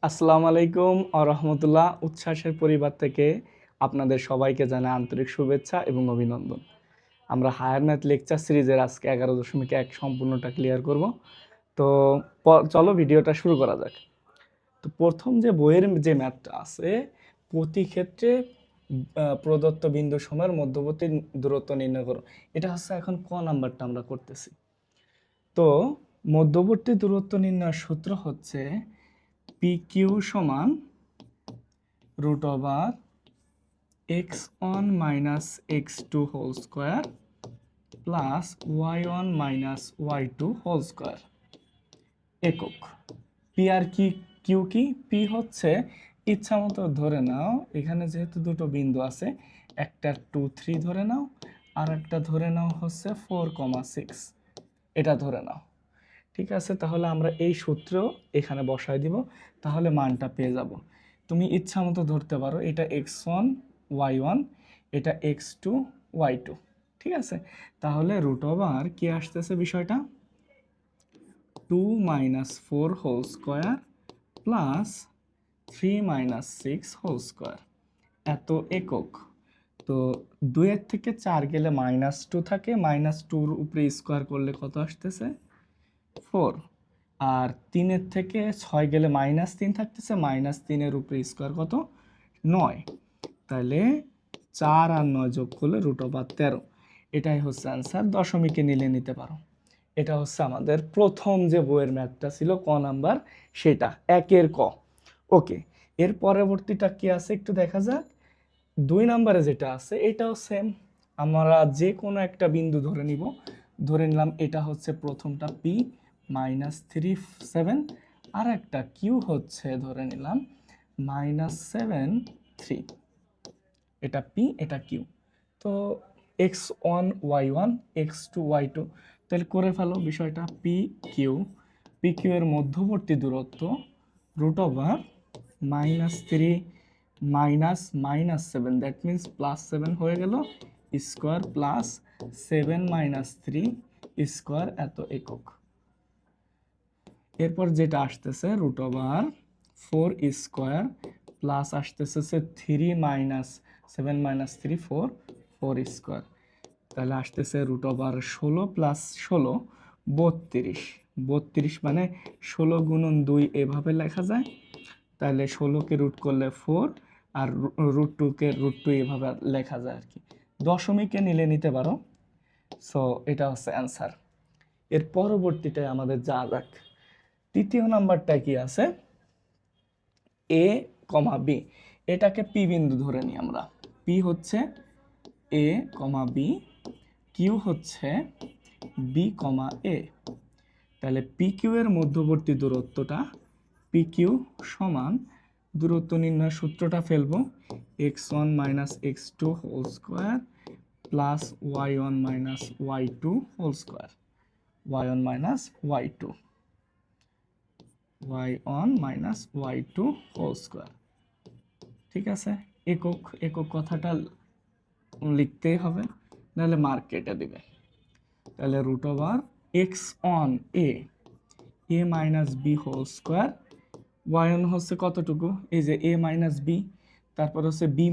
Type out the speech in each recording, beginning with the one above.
আসসালামু আলাইকুম রহমতুল্লাহ। উচ্ছ্বাসের পরিবার থেকে আপনাদের সবাইকে জানাই আন্তরিক শুভেচ্ছা এবং অভিনন্দন। আমরা হায়ার ম্যাথ লেকচার সিরিজের আজকে 11.1 সম্পূর্ণটা ক্লিয়ার করব। তো চলো ভিডিওটা শুরু করা যাক। তো প্রথম যে বইয়ের যে ম্যাথটা আছে, প্রতি ক্ষেত্রে প্রদত্ত বিন্দু সময়ের মধ্যবর্তী দূরত্ব নির্ণয় করো, এটা হচ্ছে এখন ক নাম্বারটা আমরা করতেছি। তো মধ্যবর্তী দূরত্ব নির্ণয়ের সূত্র হচ্ছে PQ সমান √(x1 - x2 whole square plus y1 - y2 whole square একক। পি আর কিউ কি? পি হচ্ছে ইচ্ছা মতো ধরে নাও, এখানে যেহেতু দুটো বিন্দু আছে, একটা 2, 3 ধরে নাও, আর একটা ধরে নাও হচ্ছে 4,6, এটা ধরে নাও। ঠিক আছে, তাহলে আমরা এই সূত্র এখানে বসায় দিব, তাহলে মানটা পেয়ে যাব। তুমি ইচ্ছা মতো ধরতে পারো, এটা x1 y1, এটা x2 y2। ঠিক আছে, তাহলে √(, কি আসতেছে বিষয়টা? 2 - 4 whole square plus 3 - 6 whole square, এত একক। তো 2 থেকে 4 গেলে -2 থাকে, -2-র উপরে স্কোয়ার করলে কত আসতেছে? 4। আর 3 থেকে 6 গেলে -3 থাকতেছে, -3-এর উপরে স্কোয়ার কত? 9। তাহলে 4 আর 9 যোগ করলে √(13)। এটাই হচ্ছে আনসার। দশমিকে নিতে পারো। এটা হচ্ছে আমাদের প্রথম যে বইয়ের ম্যাথটা ছিল, ক নাম্বার, সেটা 1-এর ক। ওকে, এর পরবর্তীটা কি আছে একটু দেখা যাক। 2 নাম্বারে যেটা আছে এটাও সেম। আমরা যে কোনো একটা বিন্দু ধরে নিব। ধরে নিলাম এটা হচ্ছে প্রথমটা P -3, 7, আর একটা কিউ হচ্ছে ধরে নিলাম -7, 3। এটা P, এটা কিউ। তো x1 y1 x2 y2, তাহলে করে ফেলো বিষয়টা। পি কিউ এর মধ্যবর্তী দূরত্ব √(-3 -7, দ্যাট মিন্স +7 হয়ে গেল স্কোয়ার প্লাস 7 - 3 স্কোয়ার, এত একক। এরপর যেটা আসতেছে √(4 স্কোয়ার প্লাস আসতেছে 3 - 7 - 3 4 স্কোয়ার, তাহলে আসতেছে √(16 + 16 32। 32 মানে 16 × 2 এভাবে লেখা যায়। তাহলে 16কে রুট করলে 4, আর √2-কে √2 এভাবে লেখা যায় আর কি। দশমিকে নিতে পারো। সো এটা হচ্ছে অ্যান্সার। এর পরবর্তীটায় আমাদের যা যাক। তৃতীয় নাম্বারটা কি আছে? এ, বি। এটাকে পি বিন্দু ধরে নিই আমরা। পি হচ্ছে এ, বি, কিউ হচ্ছে বি, এ। তাহলে পি কিউ এর মধ্যবর্তী দূরত্বটা, পি কিউ সমান, দূরত্ব নির্ণয়ের সূত্রটা ফেলবো, x1 - x2 whole square plus y1 - y2 whole square, y1 - y2, y1 - y2 whole square. ঠিক আছে, একক একক কথাটা লিখতেই হবে, নাহলে মার্ক কেটে দিবে। তাহলে √(x1 a - b whole square, y1 হচ্ছে কতটুকু? এই যে a - b, তারপর হচ্ছে b -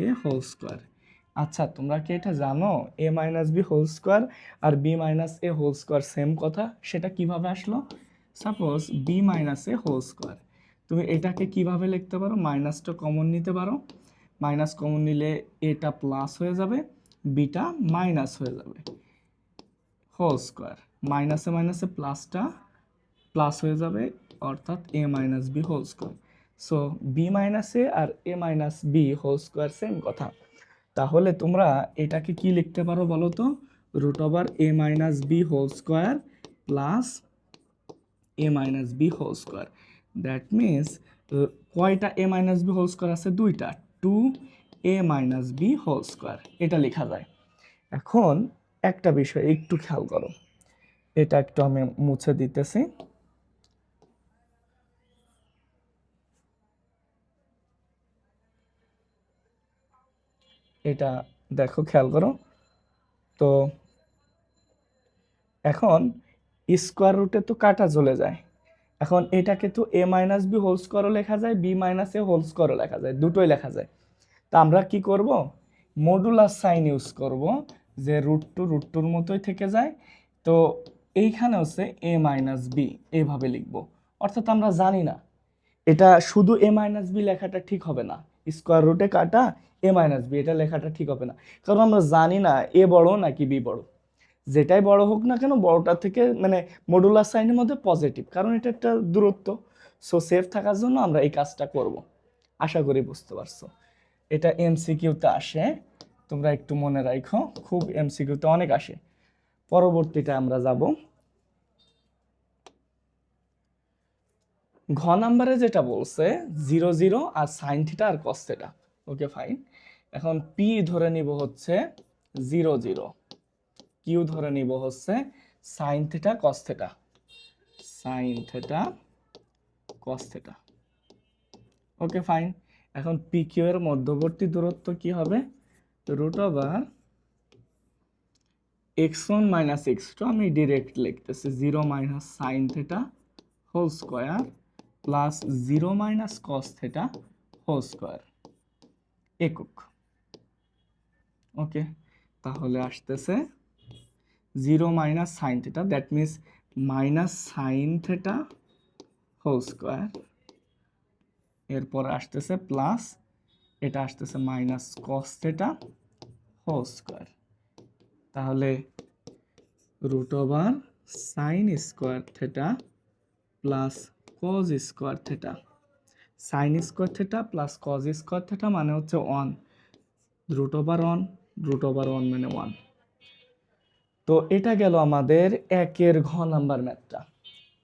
a হোল স্কোয়ার। আচ্ছা, তোমরা কি এটা জানো a - b হোল স্কোয়ার আর b - a whole square same কথা? সেটা কিভাবে আসলো? Suppose b - a whole square, তুমি এটাকে কিভাবে লিখতে পারো? মাইনাসটা কমন নিতে পারো। মাইনাস কমন নিলে এটা প্লাস হয়ে যাবে, বিটা মাইনাস হয়ে যাবে, হোল স্কোয়ার। মাইনাসে মাইনাসে প্লাসটা প্লাস হয়ে যাবে, অর্থাৎ a - b whole square. So b - a আর a - b whole square same কথা। তাহলে তোমরা এটাকে কি লিখতে পারো বলো তো? √(a - b whole square plus a - b whole square. That means কয়টা a - b হোল স্কোয়ার আছে? দুইটা, 2a - b হোল স্কোয়ার, এটা লেখা যায়। এখন একটা বিষয় একটু খেয়াল করো, এটা একটু আমি মুছে দিতেছি। এটা দেখো, খেয়াল করো তো। এখন স্কোয়ার রুটে তো কাটা চলে যায়, এখন এটাকে তো a মাইনাস বি হোল স্কোয়ারও লেখা যায়, b মাইনাস এ হোল স্কোয়ারও লেখা যায়, দুটোই লেখা যায়। তা আমরা কি করব, মডুলাস সাইন ইউজ করব, যে রুট টুর মতোই থেকে যায়। তো এইখানে হচ্ছে a মাইনাস বি এইভাবে লিখব। অর্থাৎ আমরা জানি না, এটা শুধু a মাইনাস বি লেখাটা ঠিক হবে না, স্কোয়ার রুটে কাটা a মাইনাস বি এটা লেখাটা ঠিক হবে না, কারণ আমরা জানি না a বড় নাকি b বড়। যেটাই বড় হোক না কেন, বড়টা থেকে মানে মডুলাস সাইনের মধ্যে পজিটিভ, কারণ এটা একটা দূরত্ব। সো সেফ থাকার জন্য আমরা এই কাজটা করব। আশা করি বুঝতে পারছো। এটা এমসিকিউতে আসে, তোমরা একটু মনে রাখো, খুব এমসিকিউতে অনেক আসে। পরবর্তীটা আমরা যাব ঘ নাম্বারে, যেটা বলছে 0 0 আর সাইন থিটা আর কস থিটা। Okay fine. এখন পি ধরে নিব হচ্ছে 0 0, কিউ ধরে নিব হচ্ছে sine theta cos theta, sine theta cos theta. Okay fine. এখন পি কিউ এর মধ্যবর্তী দূরত্ব কি হবে, root over x1 minus x2, আমি ডিরেক্ট লিখতেছি 0 minus sine theta whole square plus 0 minus cos theta whole square একক। ওকে, তাহলে আসতেছে 0 minus sine theta, that means minus sine theta whole square, এরপর আসতেছে প্লাস, এটা আসতেছে minus cos theta whole square. তাহলে root over sine square theta plus cos square theta, sine square theta plus cos square theta মানে হচ্ছে 1, root over 1 মানে 1। তো এটা গেল আমাদের একের ঘ নাম্বার ম্যাথটা।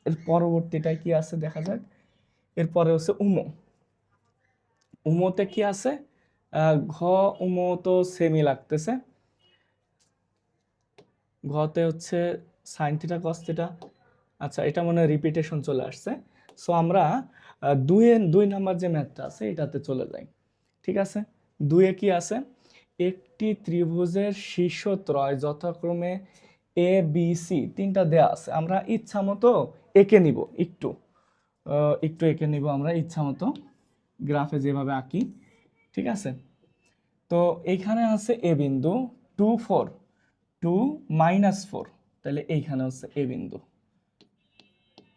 এর পরবর্তীটা কি আছে দেখা যাক। এরপরে হচ্ছে উমো। উমোতে কি আছে, ঘ উমো তো সেমই লাগতেছে। ঘতে হচ্ছে সাইন থিটা কস থিটা, আচ্ছা এটা মনে হয় রিপিটেশন চলে আসছে। সো আমরা দুই নাম্বার যে ম্যাথটা আছে এটাতে চলে যাই। ঠিক আছে, দুয়ে কি আছে, একটি ত্রিভুজের শীর্ষত্রয় যথাক্রমে এ বি সি তিনটা দেয়া আছে, আমরা ইচ্ছা মতো এঁকে নিব, একটু এঁকে নিব আমরা ইচ্ছা মতো, গ্রাফে যেভাবে আঁকি। ঠিক আছে, তো এইখানে আছে এ বিন্দু 2 4 2 -4, তাহলে এইখানে হচ্ছে এ বিন্দু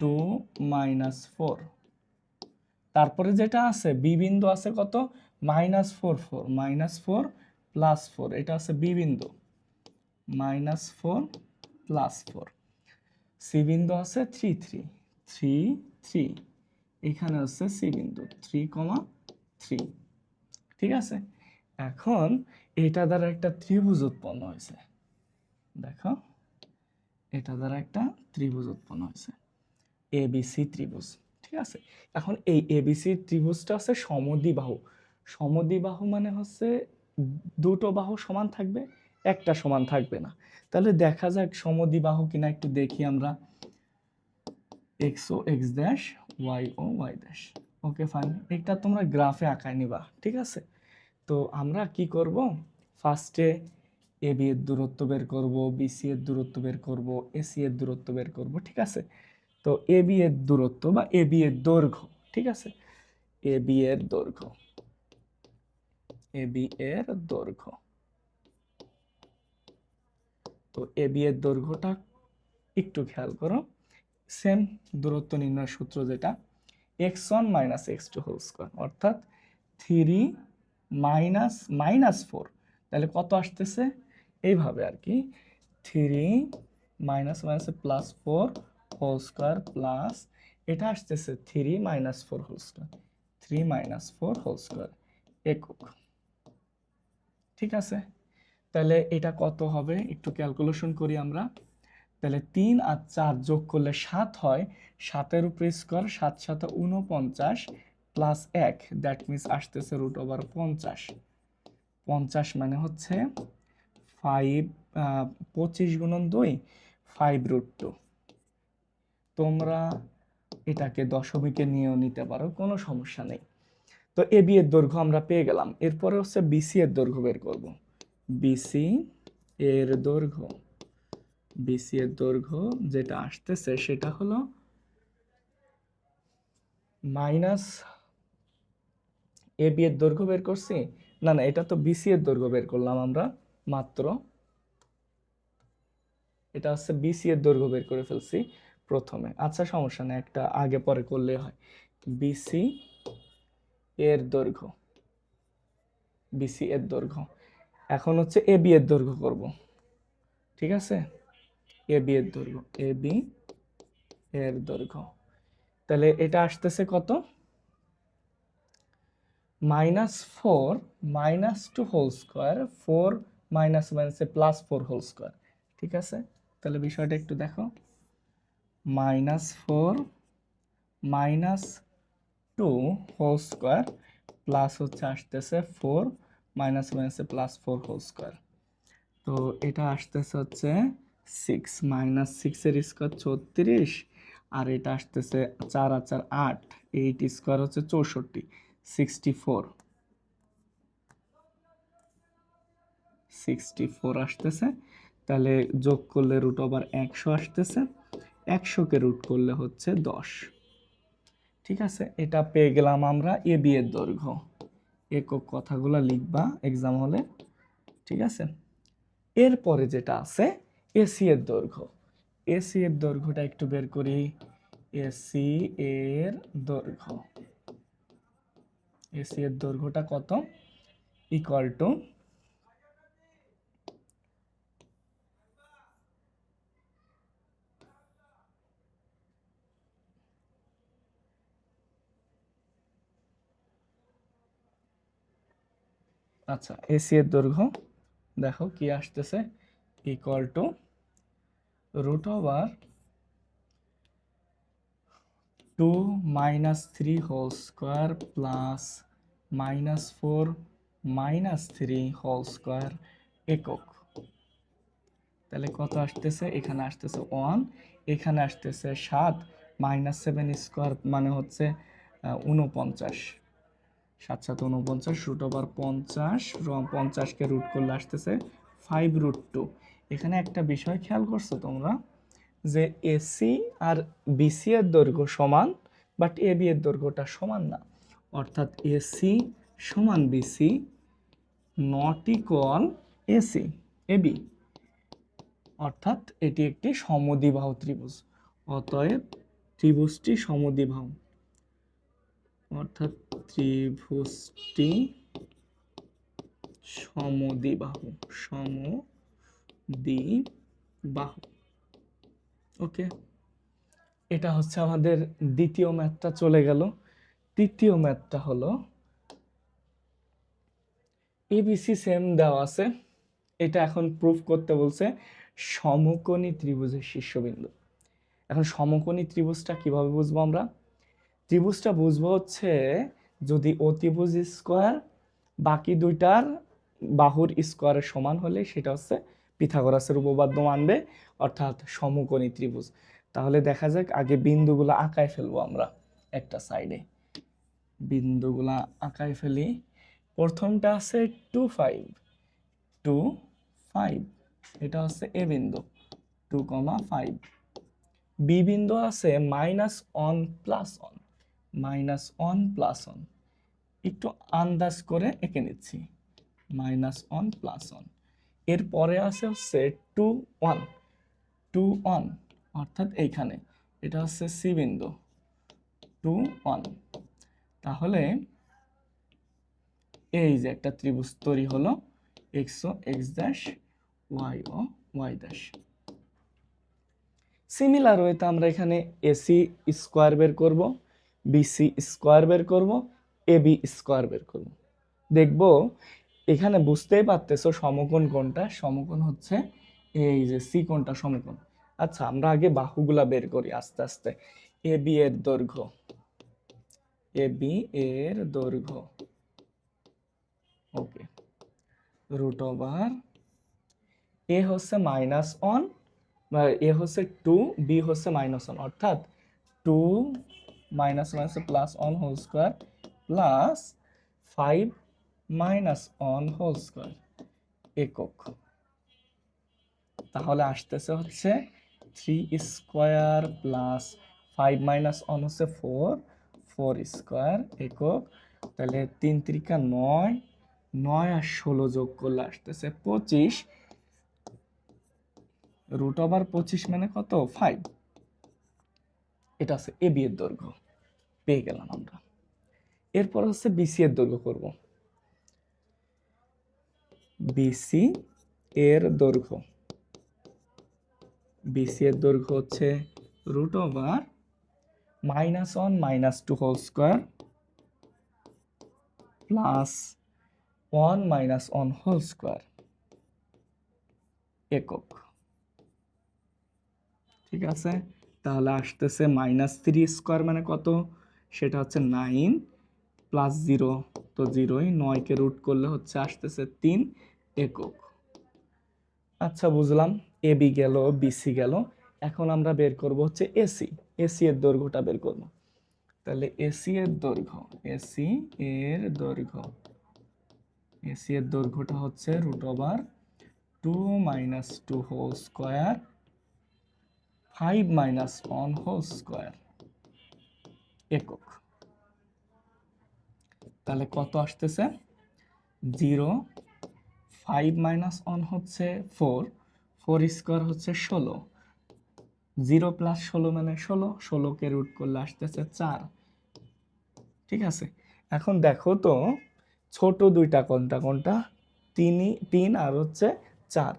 2 -4। তারপরে যেটা আছে বি বিন্দু আছে কত, -4 4 -4 +4, এটা আছে বি বিন্দু -4 +4। সি বিন্দু আছে 3 3 3 3, এখানে হচ্ছে সি বিন্দু 3 3। ঠিক আছে, এখন এটা দ্বারা একটা ত্রিভুজ উৎপন্ন হয়েছে, দেখো এটা দ্বারা একটা ত্রিভুজ উৎপন্ন হয়েছে, এবিসি ত্রিভুজ। ঠিক আছে, এখন এই এবিসি ত্রিভুজটা হচ্ছে সমদ্বিবাহু। সমদ্বিবাহু মানে হচ্ছে দুটো বাহু সমান থাকবে, একটা সমান থাকবে না। তাহলে দেখা যাক সমদ্বিবাহু কিনা, একটু দেখি আমরা। এক্স ও এক্স ড্যাশ, ওয়াই ও ওয়াই ড্যাশ। ওকে ফাইন, এটা তোমরা গ্রাফে আঁকায় নিবা। ঠিক আছে, তো আমরা কি করব, ফার্স্টে এ বি এর দূরত্ব বের করব, বিসি এর দূরত্ব বের করব, এসি এর দূরত্ব বের করব। ঠিক আছে, তো এ বি এর দূরত্ব বা এ বি এর দৈর্ঘ্য, ঠিক আছে, এ বি এর দৈর্ঘ্য, এ বি এর দৈর্ঘ্য। তো এ বি এর দৈর্ঘ্যটা একটু খেয়াল করো, সেম দূরত্ব নির্ণয় সূত্র যেটা x1 minus x2 whole square, অর্থাৎ 3 -4, তাহলে কত আসতেছে এইভাবে আর কি, 3 +4 হোল স্কোয়ার প্লাস এটা আসতেছে 3 -4 হোল স্কোয়ার, 3 -4 হোল স্কোয়ার একক। ঠিক আছে, তাহলে এটা কত হবে একটু ক্যালকুলেশন করি আমরা। তাহলে 3 আর 4 যোগ করলে 7 হয়, 7-এর উপরে স্কোয়ার, 7 7 49 প্লাস 1, দ্যাট মিনস আসতেছে রুট ওভার 50। 50 মানে হচ্ছে 5, 25 গুণন 2, 5√2। তোমরা এটাকে দশমিকে নিয়েও নিতে পারো, কোনো সমস্যা নেই। তো এ বি এর দৈর্ঘ্য আমরা পেয়ে গেলাম, এরপরে হচ্ছে বিসি এর দৈর্ঘ্য বের করব। বিসি এর দৈর্ঘ্য, বিসি এর দৈর্ঘ্য যেটা আসতেছে সেটা হলো মাইনাস এ বি এর দৈর্ঘ্য বের করছি, না না এটা তো বিসি এর দৈর্ঘ্য বের করলাম আমরা মাত্র, এটা হচ্ছে বিসি এর দৈর্ঘ্য বের করে ফেলছি প্রথমে। আচ্ছা সমস্যা নেই, একটা আগে পরে করলে হয়। বিসি এর দৈর্ঘ্য, বিসি এর দৈর্ঘ্য, এখন হচ্ছে এ বি এর দৈর্ঘ্য করব, ঠিক আছে? এ বি এর দৈর্ঘ্য, এ বি এর দৈর্ঘ্য, তাহলে এটা আসতেছে কত? -4 -2 হোল স্কোয়ার, 4 মাইনাস মাইনাসে +4 হোল স্কোয়ার, ঠিক আছে? তাহলে বিষয়টা একটু দেখো, -4 -2 হোল স্কোয়ার প্লাস হচ্ছে আসতেছে 4 মাইনাস মাইনাসে +4 হোল স্কোয়ার, তো এটা আসতেছে হচ্ছে 6 -6 এর স্কোয়ার 36, আর এটা আসতেছে 4 আর 4 8, 8 স্কোয়ার হচ্ছে 64, 64 আসতেছে। তাহলে যোগ করলে √100 আসতেছে, 100কে রুট করলে হচ্ছে 10, ঠিক আছে? এটা পেয়ে গেলাম আমরা এ বি এর দৈর্ঘ্য। একক কথাগুলো লিখবা এক্সাম হলে, ঠিক আছে? এরপরে যেটা আছে এসি এর দৈর্ঘ্য, এসি এর দৈর্ঘ্যটা একটু বের করি। এসি এর দৈর্ঘ্য, এসি এর দৈর্ঘ্যটা কত? ইকুয়াল টু আচ্ছা এসি এর দৈর্ঘ্য দেখো কি আসতেছে, equal to √2 -3 whole square plus -4 -3 whole square একক। তাহলে কত আসতেছে? এখানে আসতেছে 1, এখানে আসতেছে 7, -7 স্কোয়ার মানে হচ্ছে 49, 7 7 49, √50, 50কে রুট করলে আসতেছে 5√2। এখানে একটা বিষয় খেয়াল করছো তোমরা, যে এসি আর বিসি এর দৈর্ঘ্য সমান, বাট এ বি এর দৈর্ঘ্যটা সমান না, অর্থাৎ এসি সমান BC not equal AC AB, অর্থাৎ এটি একটি সমদ্বিবাহু ত্রিভুজ। অতএব ত্রিভুজটি সমদ্বিবাহু, অর্থাৎ ত্রিভুজটি সমদ্বিবাহু, সমদ্বিবাহু। ওকে, এটা হচ্ছে আমাদের দ্বিতীয় ম্যাথটা চলে গেল। তৃতীয় ম্যাথটা হলো এবিসি সেম দেওয়া আছে, এটা এখন প্রুফ করতে বলছে সমকোণী ত্রিভুজের শীর্ষবিন্দু। এখন সমকোণী ত্রিভুজটা কিভাবে বুঝবো আমরা? ত্রিভুজটা বুঝবো হচ্ছে যদি অতিভুজ স্কোয়ার বাকি দুইটার বাহুর স্কোয়ারের সমান হলে সেটা হচ্ছে পিথাগোরাসের উপপাদ্য মানবে, অর্থাৎ সমকোণী ত্রিভুজ। তাহলে দেখা যাক, আগে বিন্দুগুলো আঁকায় ফেলবো আমরা একটা সাইডে, বিন্দুগুলা আঁকায় ফেলি। প্রথমটা আছে 2 5, 2 5, এটা হচ্ছে এ বিন্দু 2,5। বি বিন্দু আছে -1 +1, -1 +1, একটু আন্দাজ করে এঁকে নিচ্ছি, -1 +1। এরপরে আছে হচ্ছে 2 1, 2 1, অর্থাৎ এইখানে এটা হচ্ছে সি বিন্দু 2 1। তাহলে এই যে একটা ত্রিভুজ তৈরি হলো, এক্স ও এক্স ড্যাশ, ওয়াই ও ওয়াই ড্যাশ। সিমিলার ওয়েতে আমরা এখানে এসি স্কোয়ার বের করব, বিসি স্কোয়ার বের করব, এবি স্কোয়ার বের করব। দেখব এখানে বুঝতেই পারতেছো সমকোণ কোনটা, সমকোণ হচ্ছে এই যে সি কোণটা সমকোণ। আচ্ছা আমরা আগে বাহুগুলা বের করি আস্তে আস্তে। এবি এর দৈর্ঘ্য, এবি এর দৈর্ঘ্য, ওকে, √, এ হচ্ছে -1, এ হচ্ছে 2, বি হচ্ছে -1, অর্থাৎ 2 -1 whole square plus 5 -1 whole square একক। তাহলে আসতেছে হচ্ছে 3 স্কোয়ার প্লাস 5 -1 হচ্ছে 4, 4 স্কোয়ার একক। তাহলে 3 × 9, 9 আর 16 যোগ করলে আসতেছে 25, √25 মানে কত? 5। এটা হচ্ছে এ বি এর দৈর্ঘ্য, পেয়ে গেলাম আমরা। এরপর হচ্ছে বিসি এর দৈর্ঘ্য করব। বিসি এর দৈর্ঘ্য, বিসি এর দৈর্ঘ্য হচ্ছে √1 - 2 whole square plus 1 - 1 whole square একক। ঠিক আছে, তাহলে আসতেছে -3 স্কোয়ার মানে কত? সেটা হচ্ছে 9 প্লাস 0, তো 0ই, 9কে রুট করলে হচ্ছে আসতেছে 3 একক। আচ্ছা, বুঝলাম। এ বি গেল, বিসি গেল। এখন আমরা বের করব হচ্ছে এসি, এসি এর দৈর্ঘ্যটা বের করব। তাহলে এসি এর দৈর্ঘ্য, এসি এর দৈর্ঘ্য, এসি এর দৈর্ঘ্যটা হচ্ছে √2 - 2 হোল স্কোয়ার 5 - 1 হোল স্কোয়ার একক। তাহলে কত আসতেছে? 0, 5 - 1 হচ্ছে 4, 4 স্কোয়ার হচ্ছে 16, 0 + 16 মানে 16, 16কে রুট করলে আসতেছে 4। ঠিক আছে, এখন দেখো তো ছোট দুইটা কোনটা কোনটা? 3 আর হচ্ছে 4।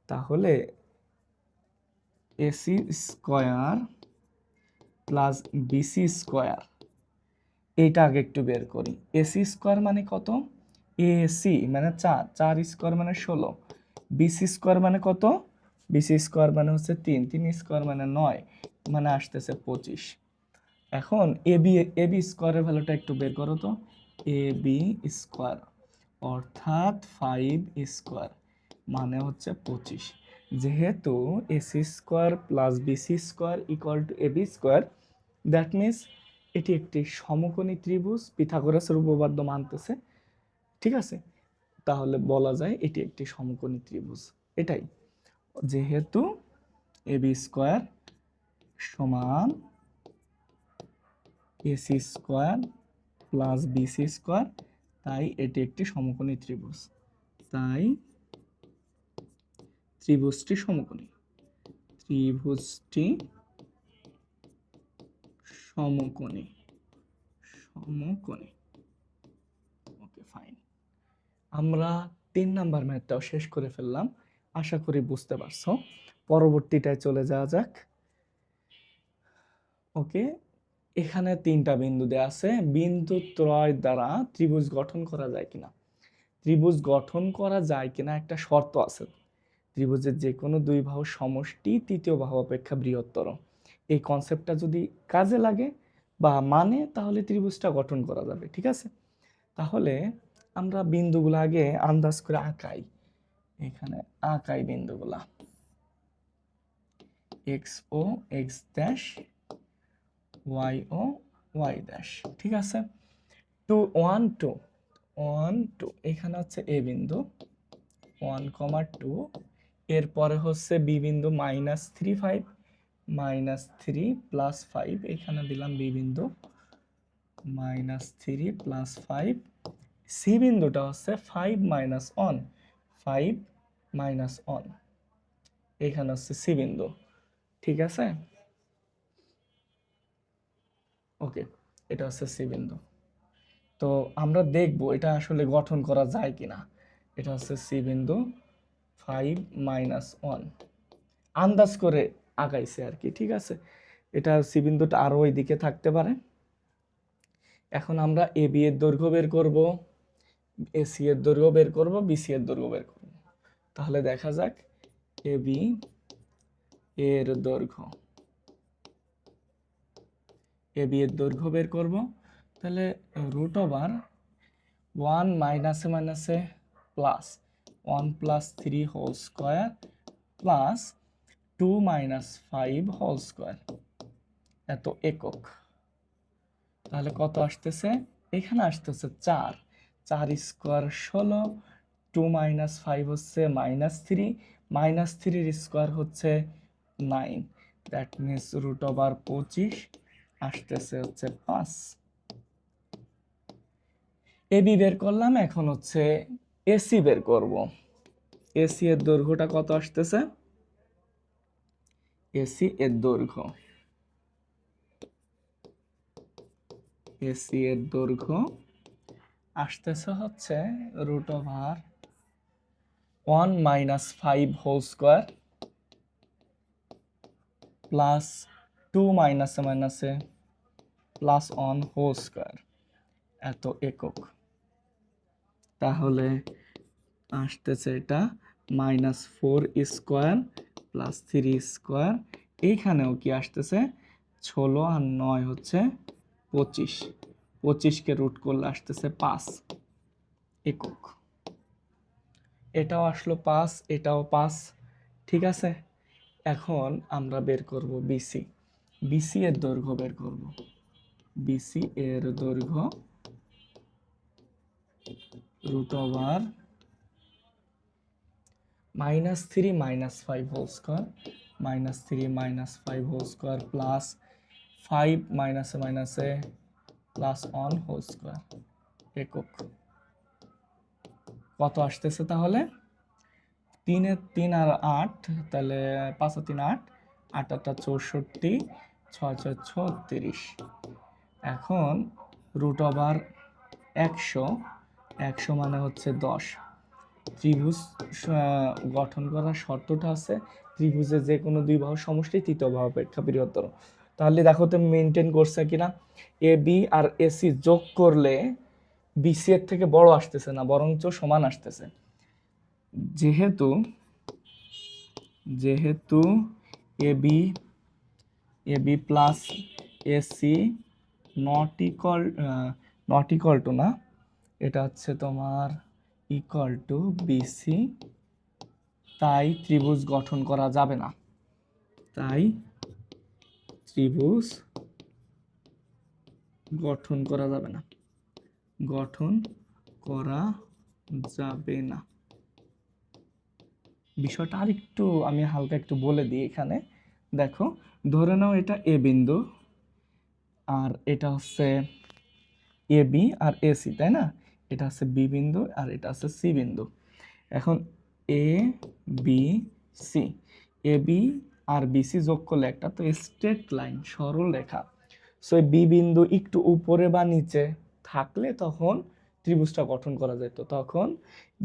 তাহলে AC square plus BC square, এইটা আগে একটু বের করি। এসি স্কোয়ার মানে কত? এসি মানে 4, 4 স্কোয়ার মানে 16, বিসি স্কোয়ার মানে কত? বিসি স্কোয়ার মানে হচ্ছে 3, 3 স্কোয়ার মানে 9, মানে আসতেছে 25। এখন এবি স্কোয়ারের ভ্যালুটা একটু বের করো তো। এ বি স্কোয়ার অর্থাৎ 5 স্কোয়ার মানে হচ্ছে 25। যেহেতু AC square plus BC square equal to AB square, that means এটি একটি সমকোণী ত্রিভুজ, পিথাগোরাসের উপপাদ্য মানতেছে। ঠিক আছে, তাহলে বলা যায় এটি একটি সমকোণী ত্রিভুজ। এটাই, যেহেতু এবি স্কোয়ার সমান AC square plus BC square, তাই এটি একটি সমকোণী ত্রিভুজ। তাই ত্রিভুজটি সমকোণী, ত্রিভুজটি সমকোণী, সমকোণী। ওকে, ফাইন। আমরা 3 নাম্বার ম্যাথটাও শেষ করে ফেললাম, আশা করি বুঝতে পারছো। পরবর্তীটায় চলে যাওয়া যাক। ওকে, এখানে 3টা বিন্দু দেওয়া আছে। বিন্দু ত্রয় দ্বারা ত্রিভুজ গঠন করা যায় কিনা, ত্রিভুজ গঠন করা যায় কিনা একটা শর্ত আছে। ত্রিভুজের যে কোনো দুই বাহুর সমষ্টি তৃতীয় বাহু অপেক্ষা বৃহত্তর, এই কনসেপ্টটা যদি কাজে লাগে বা মানে, তাহলে ত্রিভুজটা গঠন করা যাবে। ঠিক আছে, তাহলে আমরা বিন্দুগুলো আগে আন্দাজ করে আঁকাই। এখানে আঁকাই বিন্দুগুলা, এক্স ও এক্স ড্যাশ, ওয়াই ও ওয়াই ড্যাশ। ঠিক আছে, 2 1 2 1 2, এখানে হচ্ছে এ বিন্দু 1, 2, এরপরে হচ্ছে বি বিন্দু -3 5, -3 + 5, এখানে দিলাম বি বিন্দু -3 + 5, সি বিন্দুটা হচ্ছে 5 - 1, 5 - 1, এখানে হচ্ছে সি বিন্দু। ঠিক আছে, ওকে, এটা হচ্ছে সি বিন্দু। তো আমরা দেখব এটা আসলে গঠন করা যায় কিনা। এটা হচ্ছে সি বিন্দু 5 - 1, আন্দাজ করে আগাইছে আর কি। ঠিক আছে, এটা সি বিন্দুটা আরো ওইদিকে থাকতে পারে। এখন আমরা এ বি এর দৈর্ঘ্য বের করব, এসি এর দৈর্ঘ্য বের করব, বিসি এর দৈর্ঘ্য বের করব। তাহলে দেখা যাক এ বি এর দৈর্ঘ্য, এ বি এর দৈর্ঘ্য বের করব। তাহলে √1 মাইনাসে মাইনাসে plus 1 + 3 whole square plus 2 - 5 whole square, এত একক। তাহলে কত আসতেছে? এখানে আসতেছে 4, 4 স্কোয়ার 16, 2 - 5 হচ্ছে -3, -3 এর স্কোয়ার হচ্ছে 9, দ্যাট মিনস √25 আসতেছে হচ্ছে 5। এবি বের করলাম, এখন হচ্ছে এসি বের করব। এসি এর দৈর্ঘ্যটা কত আসতেছে? এসি এর দৈর্ঘ্য, এসি এর দৈর্ঘ্য আসতেছে হচ্ছে √1 - 5 হোল স্কোয়ার প্লাস 2 মাইনাসে মাইনাসে প্লাস 1 হোল স্কোয়ার, এত একক। তাহলে আসতেছে এটা -4 স্কোয়ার প্লাস 3 স্কোয়ার। এইখানেও কি আসতেছে 16 আর 9 হচ্ছে 25, 25কে রুট করলে আসতেছে 5 একক। এটাও আসলো 5, এটাও 5, ঠিক আছে। এখন আমরা বের করব বিসি। বিসি এর দৈর্ঘ্য বের করব। বিসি এর দৈর্ঘ্য √-3 - 5 whole square, -3 - 5 whole square plus 5 মাইনাসে মাইনাসে প্লাস 1 হোল স্কোয়ার একক। কত আসতেছে তাহলে? 3 আর 8, তাহলে 5 আর 3 8, 8 আর 64, 6 6 36। এখন √100, 100 মানে হচ্ছে 10। ত্রিভুজ গঠন করার শর্তটা আছে ত্রিভুজের যে কোনো দুই বাহুর সমষ্টি তৃতীয় বাহু অপেক্ষা বৃহত্তর। তাহলে দেখো তো মেনটেন করছে কিনা। এ বি আর এসি যোগ করলে বিসি এর থেকে বড় আসতেছে না, বরঞ্চ সমান আসতেছে। যেহেতু AB plus AC not equal to না, এটা হচ্ছে তোমার ইকুয়াল টু বিসি, তাই ত্রিভুজ গঠন করা যাবে না। তাই ত্রিভুজ গঠন করা যাবে না, গঠন করা যাবে না। বিষয়টা আর একটু আমি হালকা একটু বলে দিই এখানে। দেখো, ধরে নাও এটা এ বিন্দু আর এটা হচ্ছে এ বি আর এসি, তাই না? এটা হচ্ছে বি বিন্দু আর এটা হচ্ছে সি বিন্দু। এখন A B C, A B R BC যোগ করলে একটা তো স্ট্রেট লাইন, সরল রেখা। সো এই বি বিন্দু একটু উপরে বা নিচে থাকলে তখন ত্রিভুজটা গঠন করা যেত, তখন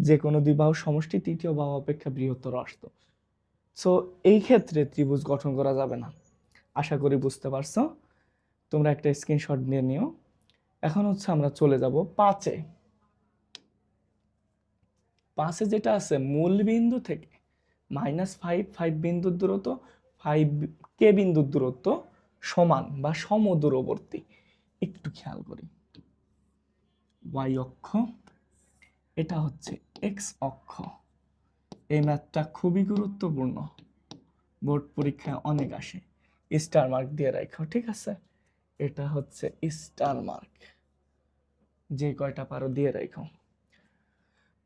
যে কোনো দুই বাহুর সমষ্টি তৃতীয় বাহু অপেক্ষা বৃহত্তর আসতো। সো এই ক্ষেত্রে ত্রিভুজ গঠন করা যাবে না। আশা করি বুঝতে পারছো। তোমরা একটা স্ক্রিনশট নিয়ে নিও। এখন হচ্ছে আমরা চলে যাব 5-এ। 5-এ যেটা আছে, মূল বিন্দু থেকে -5 বিন্দুর দূরত্ব 5 কে বিন্দুর দূরত্ব সমান বা সমদূরবর্তী। একটু খেয়াল করি, ওয়াই অক্ষ, এটা হচ্ছে এক্স অক্ষ। এই ম্যাথটা খুবই গুরুত্বপূর্ণ, বোর্ড পরীক্ষায় অনেক আসে। স্টার মার্ক দিয়ে রাখো, ঠিক আছে? এটা হচ্ছে স্টার মার্ক, যে কয়টা পারো দিয়ে রাখো।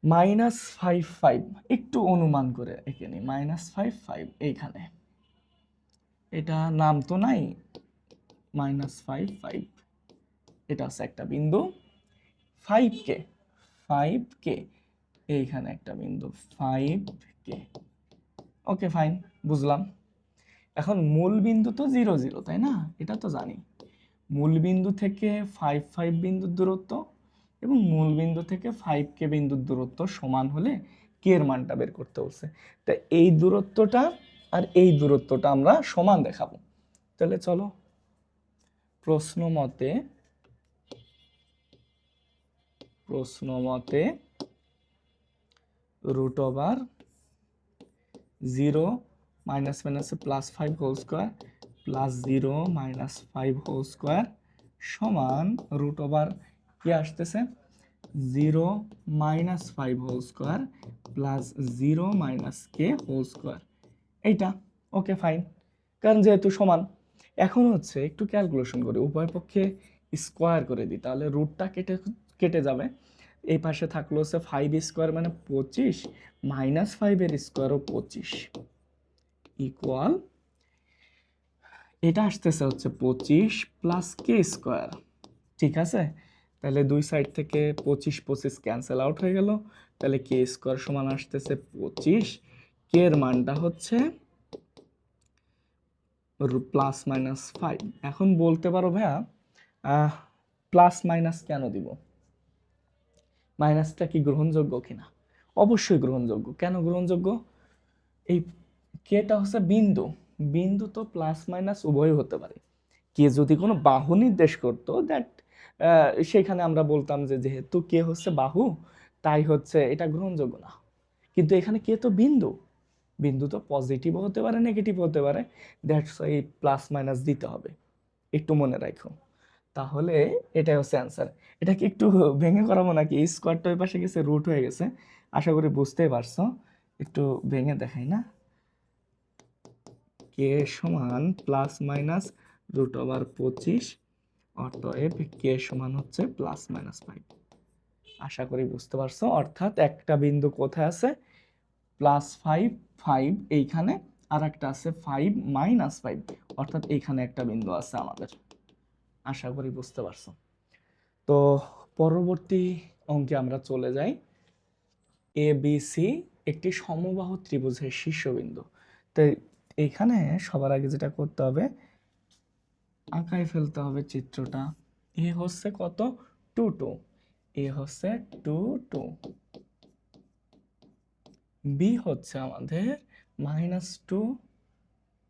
-5 একটু অনুমান করে এঁকে নি, -5 এইখানে, এটা নাম তো নাই, -5 এটা হচ্ছে একটা বিন্দু। 5K এইখানে একটা বিন্দু 5K। ওকে ফাইন, বুঝলাম। এখন মূল বিন্দু তো 0 0, তাই না? এটা তো জানি। মূল বিন্দু থেকে 5 বিন্দুর দূরত্ব এবং মূল বিন্দু থেকে 5K বিন্দুর দূরত্ব সমান হলে কে এর মানটা বের করতে বলছে। তা এই দূরত্বটা আর এই দূরত্বটা আমরা সমান দেখাবো। তাহলে চলো, প্রশ্ন মতে √0 -5 whole square plus 0 -5 whole square সমান কি আসতেছে 0 -5 whole square plus 0 - K whole square. এইটা ওকে ফাইন, কারণ যেহেতু সমান। এখন হচ্ছে একটু ক্যালকুলেশন করি, উভয় পক্ষে স্কোয়ার করে দিই, তাহলে রুটটা কেটে যাবে। এই পাশে থাকলো হচ্ছে 5 স্কোয়ার মানে 25, -5 এর স্কোয়ারও 25 ইকুয়াল, এটা আসতেছে হচ্ছে 25 প্লাস K স্কোয়ার, ঠিক আছে? তাহলে দুই সাইড থেকে 25 25 ক্যান্সেল আউট হয়ে গেল। তাহলে কে স্কোয়ার সমান আসতেছে 25, কে এর মানটা হচ্ছে +-5। এখন বলতে পারো ভাইয়া প্লাস মাইনাস কেন দিব, মাইনাসটা কি গ্রহণযোগ্য কিনা? অবশ্যই গ্রহণযোগ্য। কেন গ্রহণযোগ্য? এই কেটা হচ্ছে বিন্দু, বিন্দু তো প্লাস মাইনাস উভয় হতে পারে। কে যদি কোনো বাহু নির্দেশ করতো দ্যাট সেখানে আমরা বলতাম যে যেহেতু কে হচ্ছে বাহু তাই হচ্ছে এটা গ্রহণযোগ্য না। কিন্তু এখানে কে তো বিন্দু, বিন্দু তো পজিটিভও হতে পারে নেগেটিভ হতে পারে, দ্যাটস এই প্লাস মাইনাস দিতে হবে, একটু মনে রাখো। তাহলে এটাই হচ্ছে অ্যান্সার। এটা কি একটু ভেঙে করাবো নাকি? এই স্কোয়ারটা ওই পাশে গেছে, রুট হয়ে গেছে, আশা করি বুঝতেই পারছো। একটু ভেঙে দেখাই না, কে সমান +-√25, অতএব কে সমান হচ্ছে +-5। আশা করি বুঝতে পারছো। অর্থাৎ একটা বিন্দু কোথায় আছে? +5 5 এইখানে, আর একটা আছে 5 -5, অর্থাৎ এইখানে একটা বিন্দু আছে আমাদের। আশা করি বুঝতে পারছো। তো পরবর্তী অঙ্কে আমরা চলে যাই। ABC একটি সমবাহু ত্রিভুজের শীর্ষবিন্দু। তো এইখানে সবার আগে যেটা করতে হবে, আঁকায় ফেলতে হবে চিত্রটা। এ হচ্ছে কত? 2 2, এ হচ্ছে 2 2, বি হচ্ছে আমাদের -2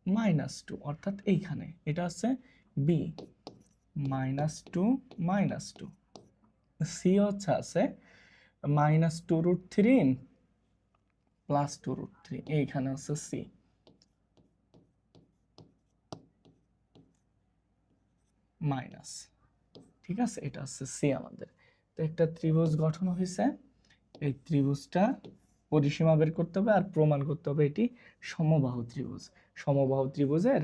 -2, অর্থাৎ এইখানে এটা হচ্ছে বি -2 -2, সি হচ্ছে আছে -2√3 +2√3, এইখানে হচ্ছে সি মাইনাস। ঠিক আছে, এটা হচ্ছে সি আমাদের। তো একটা ত্রিভুজ গঠন হয়েছে, এই ত্রিভুজটা পরিসীমা বের করতে হবে আর প্রমাণ করতে হবে এটি সমবাহু ত্রিভুজ। সমবাহু ত্রিভুজের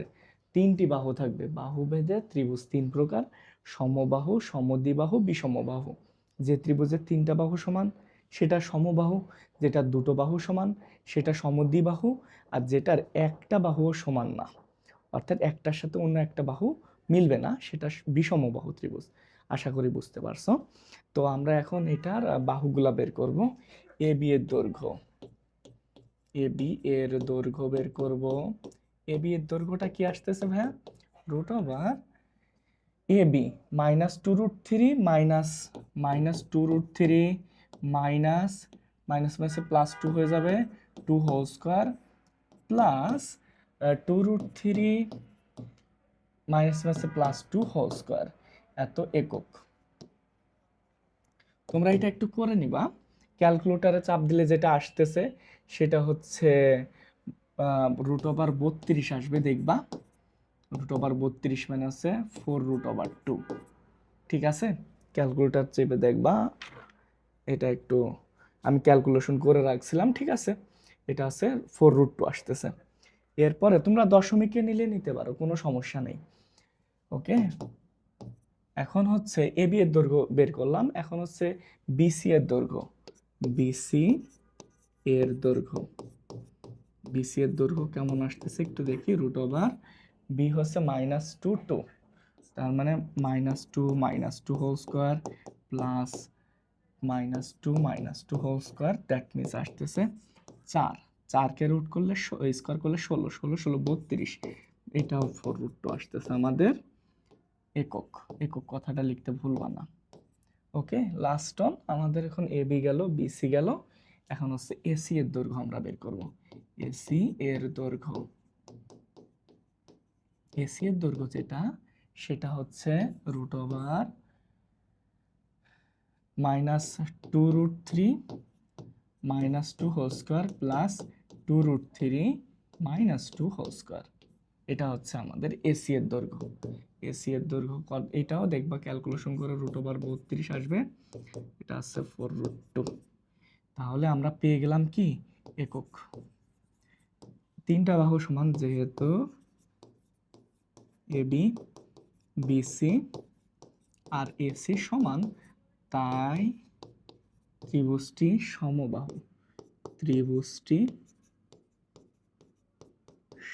তিনটি বাহু থাকবে, বাহু ভেদে ত্রিভুজ তিন প্রকার: সমবাহু, সমদ্বিবাহু, বিষমবাহু। যে ত্রিভুজের তিনটা বাহু সমান সেটা সমবাহু, যেটার দুটো বাহু সমান সেটা সমদ্বিবাহু, আর যেটার একটা বাহুও সমান না, অর্থাৎ একটার সাথে অন্য একটা বাহু মিলবে না, সেটা বিষমবাহু ত্রিভুজ। আশা করি বুঝতে পারছো। তো আমরা এখন এটার বাহুগুলা বের করব। এ বি এর দৈর্ঘ্য, এ বি এর দৈর্ঘ্য বের করব। এ বি এর দৈর্ঘ্যটা কি আসতেছে ভাইয়া? √, এ বি -2√3 -2√3 মাইনাস মাইনাস মাইনাসে +2 হয়ে যাবে, 2 হোল স্কোয়ার প্লাস 2√3 মাইনাস মাইনাসে +2 হোল স্কোয়ার, এত একক। তোমরা এটা একটু করে নিবা, ক্যালকুলেটরে চাপ দিলে যেটা আসতেছে সেটা হচ্ছে √32 আসবে, দেখবা √32 মানে আছে 4√2। ঠিক আছে, ক্যালকুলেটর চেপে দেখবা, এটা একটু আমি ক্যালকুলেশন করে রাখছিলাম। ঠিক আছে, এটা আছে 4√2 আসতেছে। এরপরে তোমরা দশমিকে নিলে নিতে পারো, কোনো সমস্যা নেই। ওকে, এখন হচ্ছে এবি এর দৈর্ঘ্য বের করলাম, এখন হচ্ছে বিসি এর দৈর্ঘ্য। বিসি এর দৈর্ঘ্য, বিসি এর দৈর্ঘ্য কেমন আসতেছে একটু দেখি। √, বি হচ্ছে -2 2, তার মানে -2 -2 whole square plus -2 whole square, that means আসতেছে 4। 4কে রুট করলে স্কোয়ার করলে 16 16 16 32, এটাও 4√2 আসতেছে আমাদের একক। একক কথাটা লিখতে ভুলবা না। ওকে, লাস্ট অন আমাদের এখন এ বি গেল, বিসি গেল, এখন হচ্ছে এসি এর দৈর্ঘ্য আমরা বের করব। এসি এর দৈর্ঘ্য, এসি এর দৈর্ঘ্য যেটা সেটা হচ্ছে √-2√3 -2 whole square plus 2√3 -2 whole square, এটা হচ্ছে আমাদের এসি এর দৈর্ঘ্য। এসি এর দৈর্ঘ্য এটাও দেখবা ক্যালকুলেশন করে √32 আসবে, এটা আছে 4√2। তাহলে আমরা পেয়ে গেলাম কি একক। তিনটা বাহু সমান যেহেতু এবি, বিসি আর এসি সমান, তাই ত্রিভুজটি সমবাহু। ত্রিভুজটি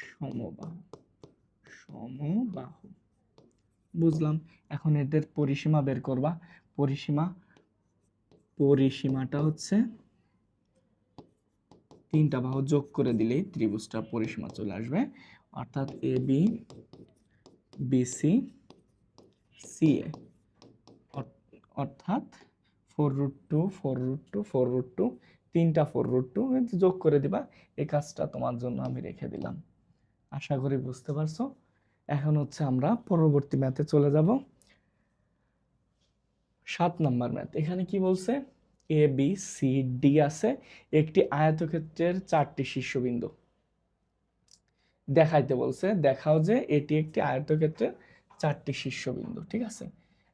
সমবাহু, সমবাহু বুঝলাম। এখন এদের পরিসীমা বের করবা। পরিসীমাটা হচ্ছে তিনটা বাহু যোগ করে দিলেই ত্রিভুজটার পরিসীমা চলে আসবে, অর্থাৎ এ বি বিসি সিএ, অর্থাৎ 4√2 4√2 4√2 তিনটা 4√2 যোগ করে দিবা। এই কাজটা তোমার জন্য আমি রেখে দিলাম। আশা করি বুঝতে পারছো। এখন হচ্ছে আমরা পরবর্তী ম্যাথে চলে যাব। 7 নম্বর ম্যাথ। এখানে কি বলছে? এ বি সি ডি আছে, একটি আয়তক্ষেত্রের 4টি শীর্ষবিন্দু দেখাইতে বলছে। দেখাও যে এটি একটি আয়তক্ষেত্রের 4টি শীর্ষবিন্দু। ঠিক আছে,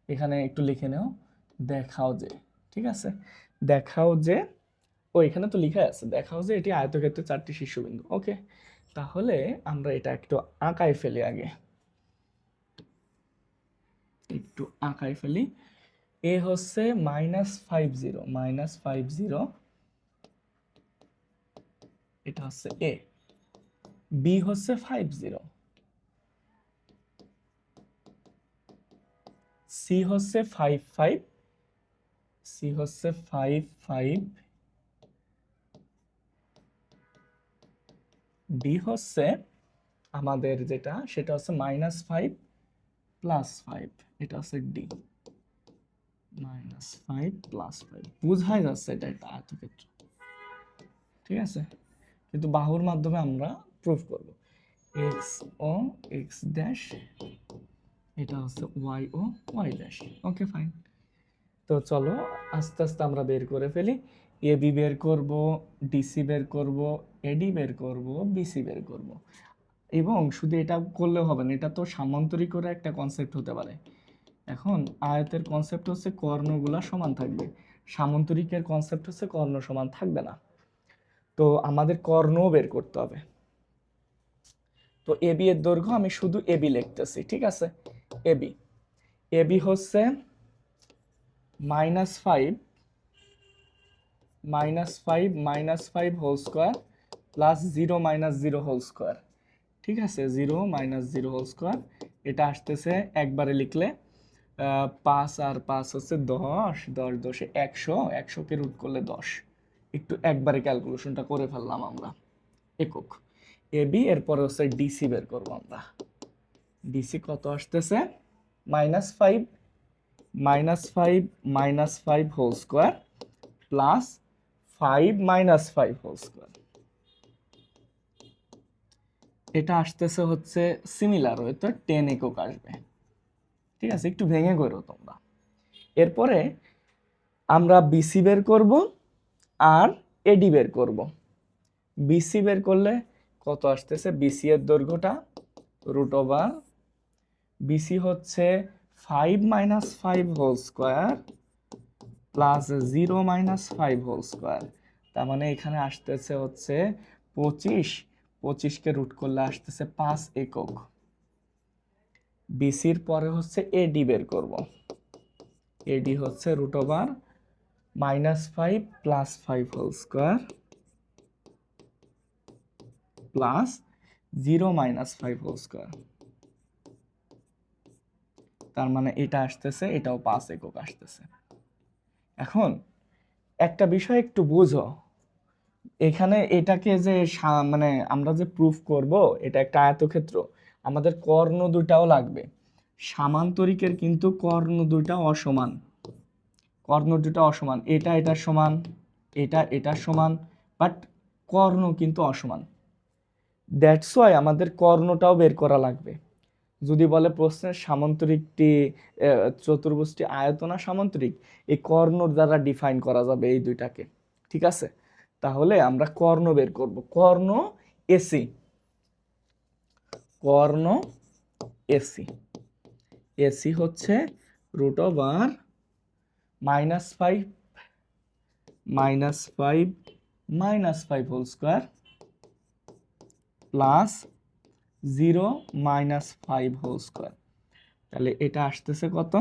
এখানে একটু লিখে নাও, দেখাও যে। ঠিক আছে, দেখাও যে, ও এখানে তো লেখা আছে, দেখাও যে এটি আয়তক্ষেত্রের 4টি শীর্ষবিন্দু। ওকে, তাহলে আমরা এটা একটু আঁকায় ফেলি। আগে একটু আঁকায় ফেলি। এ হচ্ছে -50 এটা হচ্ছে এ। বি হচ্ছে 50, সি হচ্ছে 55, ডি হচ্ছে আমাদের যেটা, সেটা হচ্ছে -5 + 5, এটা হচ্ছে ডি। -5 + 5 বোঝাই যাচ্ছে এটা একটা আয়তক্ষেত্র। ঠিক আছে, কিন্তু বাহুর মাধ্যমে আমরা প্রুফ করব। এক্স ও এক্স ড্যাশ, এটা হচ্ছে ওয়াই ও ওয়াই ড্যাশ। Okay fine. তো চলো আস্তে আস্তে আমরা বের করে ফেলি। এ বি বের করব, ডিসি বের করব, এডি বের করব, বিসি বের করব। এবং শুধু এটা করলে হবে না, এটা তো সামান্তরিক করে একটা কনসেপ্ট হতে পারে। এখন আয়তের কনসেপ্ট হচ্ছে কর্ণগুলা সমান থাকবে, সামান্তরিকের কনসেপ্ট হচ্ছে কর্ণ সমান থাকবে না। তো আমাদের কর্ণও বের করতে হবে। তো এবি এর দৈর্ঘ্য আমি শুধু এবি লিখতেছি। ঠিক আছে, এবি এবি হচ্ছে -5 -5 whole square plus 0 - 0 whole square. ঠিক আছে, 0 - 0 হোল স্কোয়ার, এটা আসতেছে একবারে লিখলে 5 আর 5 হচ্ছে 10, 10 10 100, 100কে রুট করলে 10। একটু একবারে ক্যালকুলেশনটা করে ফেললাম আমরা। একক এবি, এরপরে হচ্ছে ডিসি বের করবো আমরা। ডিসি কত আসতেছে? -5 -5 whole square plus 5 - 5 whole square. এটা আসতেছে হচ্ছে সিমিলার, হয়তো 10 একক আসবে। ঠিক আছে, একটু ভেঙে করো তোমরা। এরপরে আমরা বিসি বের করব আর এডি বের করব। বিসি বের করলে কত আসতেছে? বিসি এর দৈর্ঘ্যটা √, বিসি হচ্ছে 5 - 5 whole square plus 0 - 5 whole square. তার মানে এখানে আসতেছে হচ্ছে 25, 25কে রুট করলে আসতেছে 5 একক। বিসির পরে হচ্ছে এডি বের করব। এডি হচ্ছে √, -5 + 5 whole square plus 0 - 5 whole square. তার মানে এটা আসতেছে, এটাও 5 একক আসতেছে। এখন একটা বিষয় একটু বুঝো, এখানে এটাকে যে মানে আমরা যে প্রুফ করব এটা একটা আয়তক্ষেত্র, আমাদের কর্ণ দুটাও লাগবে। সামান্তরিকের কিন্তু কর্ণ দুটা অসমান, কর্ণ দুটা অসমান, এটা এটার সমান, এটা এটার সমান, বাট কর্ণ কিন্তু অসমান। দ্যাটস ওয়াই আমাদের কর্ণটাও বের করা লাগবে। যদি বলে প্রশ্নের সামান্তরিকটি চতুর্ভুজটি আয়তনা সামান্তরিক, এই কর্ণ দ্বারা ডিফাইন করা যাবে এই দুইটাকে। ঠিক আছে, তাহলে আমরা কর্ণ বের করব। কর্ণ এসি, কর্ণ এসি, এসি হচ্ছে √, -5 -5 whole square plus 0 - 5 whole square. তাহলে এটা আসতেছে কত?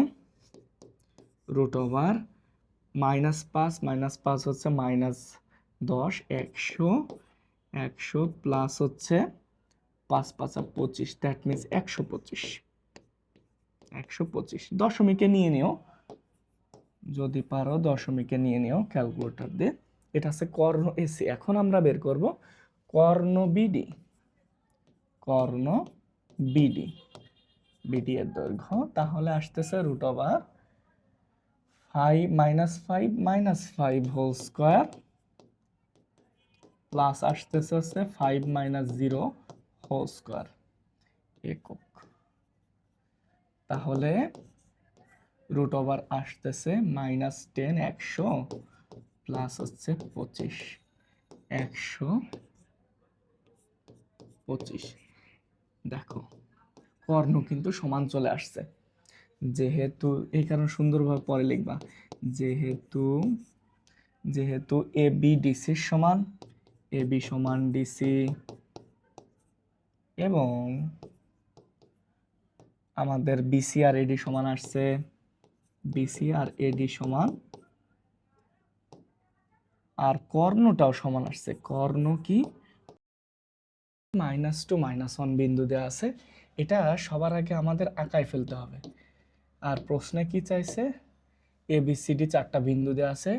√, -5 - 5 হচ্ছে -10, 100 প্লাস হচ্ছে 5 5 25, দ্যাট মিনস 125। 125 দশমিকে নিয়ে নিও, যদি পারো দশমিকে নিয়ে নিও ক্যালকুলেটর দিয়ে। এটা আছে কর্ণ এসি। এখন আমরা বের করব কর্ণ বিডি। কর্ণ বিডি, বিডি এর দৈর্ঘ্য তাহলে আসতেছে √5 হোল স্কয়ার প্লাস আসতেছে হচ্ছে 5 - 0 হোল স্কয়ার একক। তাহলে √ আসতেছে -10 100 প্লাস হচ্ছে 25 125। দেখো কর্ণ কিন্তু সমান চলে আসছে, যেহেতু এই কারণে সুন্দরভাবে পরে লিখবা, যেহেতু এ বি ডিসির সমান, এ বি সমান ডিসি, এবং আমাদের বিসি আর এডি সমান আসছে, বিসি আর এডি সমান, আর কর্ণটাও সমান আসছে। কর্ণ কি -2 -1 বিন্দু দেওয়া আছে, এটা সবার আগে আমাদের আঁকায় ফেলতে হবে। আর প্রশ্নে কি চাইছে, এ বি সি ডি 4টা বিন্দু দেওয়া আছে,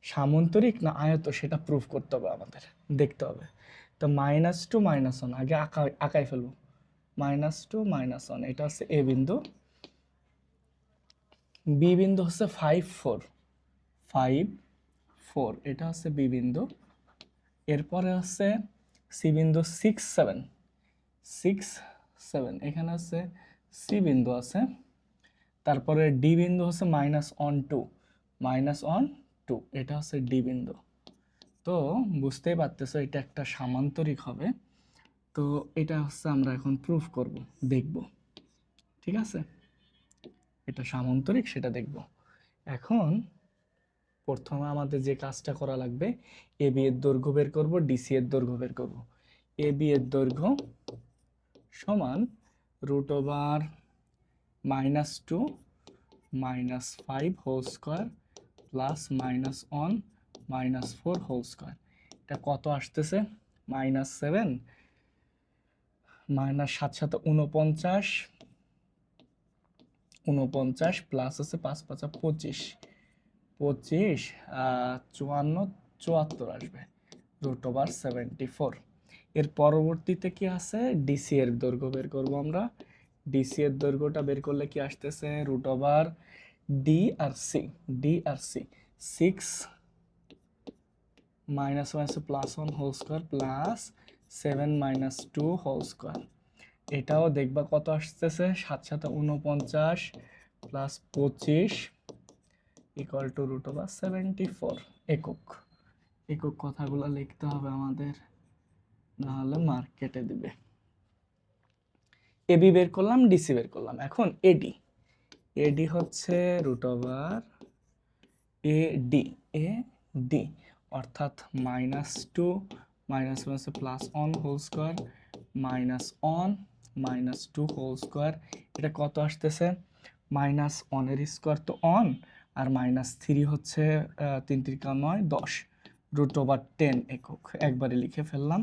সামান্তরিক না আয়ত সেটা প্রুফ করতে হবে, আমাদের দেখতে হবে। তো -2 -1 আগে আঁকায় ফেলবো। -2 -1 এটা হচ্ছে এ বিন্দু, বি বিন্দু হচ্ছে 5 4 এটা হচ্ছে বি বিন্দু। এরপরে হচ্ছে সি বিন্দু 6 7 এখানে হচ্ছে সি বিন্দু আছে। তারপরে ডি বিন্দু হচ্ছে -1 2 এটা হচ্ছে ডি বিন্দু। তো বুঝতেই পারতেছো এটা একটা সামান্তরিক হবে। তো এটা হচ্ছে আমরা এখন প্রুফ করব, দেখব, ঠিক আছে, এটা সামান্তরিক সেটা দেখব। এখন প্রথমে আমাদের যে কাজটা করা লাগবে, এ বি এর দৈর্ঘ্য বের করব, ডিসি এর দৈর্ঘ্য বের করব। এ বি এর দৈর্ঘ্য সমান √2 -5 whole square plus -1 -4 whole square. এটা কত আসতেছে? -7 -7 7 49 প্লাস আছে 5 5 25 54 আসবে, √74। এর পরবর্তীতে কি আছে, ডিসি এর দৈর্ঘ্য বের করব আমরা। ডিসি এর দৈর্ঘ্যটা বের করলে কি আসতেছে, √ডি আর সি 6 -1 whole square plus 7 -2 whole square. এটাও দেখবা কত আসতেছে, 7 7 49 প্লাস 25 ইকুয়াল টু √74 একক। কথাগুলো লিখতে হবে আমাদের, নাহলে মার্ক কেটে দিবে। এবি বের করলাম, ডিসি বের করলাম। এখন এডি হচ্ছে √AD অর্থাৎ -2 +1 হোল স্কয়ার -1 -2 হোল স্কয়ার। এটা কত আসতেছে, -1 এর স্কয়ার তো 1, আর -3 হচ্ছে 3 3 9 10 √10 একক। একবারে লিখে ফেললাম,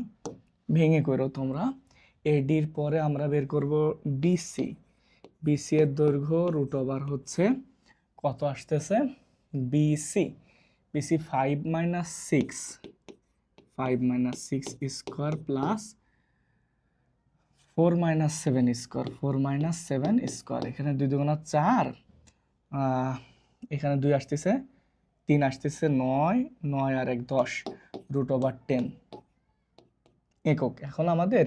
ভেঙে করো তোমরা। এডির পরে আমরা বের করব বিসি। বিসি এর দৈর্ঘ্য √, হচ্ছে কত আসতেছে, BC 5 - 6 square plus 4 - 7 square 4 - 7 square. এখানে 2 2 4, এখানে 2 আসতেছে, 3 আসতেছে, 9 9 আর 1 10 √10 একক। এখন আমাদের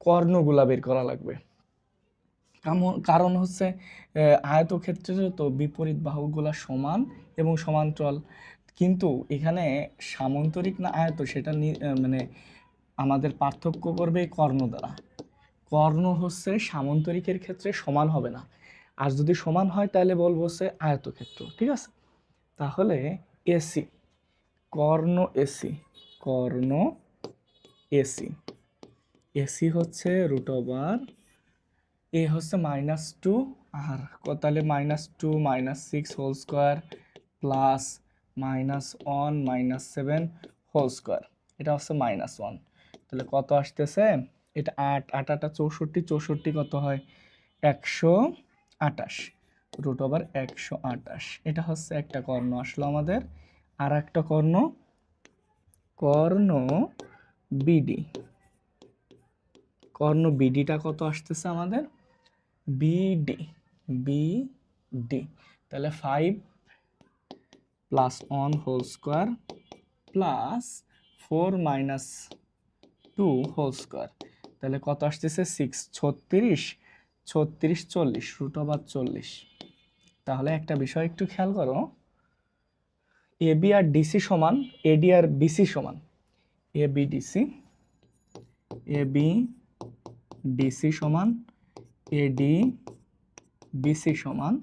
কর্ণগুলা বের করা লাগবে, কারণ হচ্ছে আয়তক্ষেত্রে তো বিপরীত বাহুগুলা সমান এবং সমান্তরাল, কিন্তু এখানে সামান্তরিক না আয়ত সেটা মানে আমাদের পার্থক্য করবে কর্ণ দ্বারা। কর্ণ হচ্ছে সামান্তরিকের ক্ষেত্রে সমান হবে না, আর যদি সমান হয় তাহলে বলবো হচ্ছে আয়তক্ষেত্র, ঠিক আছে। তাহলে এসি, কর্ণ এসি হচ্ছে √, এ হচ্ছে -2, আর তাহলে -2 -6 whole square plus -1 -7 whole square. এটা হচ্ছে -1, তাহলে কত আসতেছে, এটা 8 8 64 কত হয়, 128 রুট ওভার 128। এটা হচ্ছে একটা কর্ণ আসলো আমাদের। আর একটা কর্ণ বিডি। কর্ণ বিডিটা কত আসতেছে আমাদের? বিডি তাহলে 5 plus 1 whole square plus 4 minus 2 whole square, তাহলে কত আসতেছে 6 36 36 40 রুট ওভার 40। তাহলে একটা বিষয় একটু খেয়াল করো, এবি আর ডিসি সমান এডি আর বিসি সমান, এবি ডিসি সমান এডি বিসি সমান,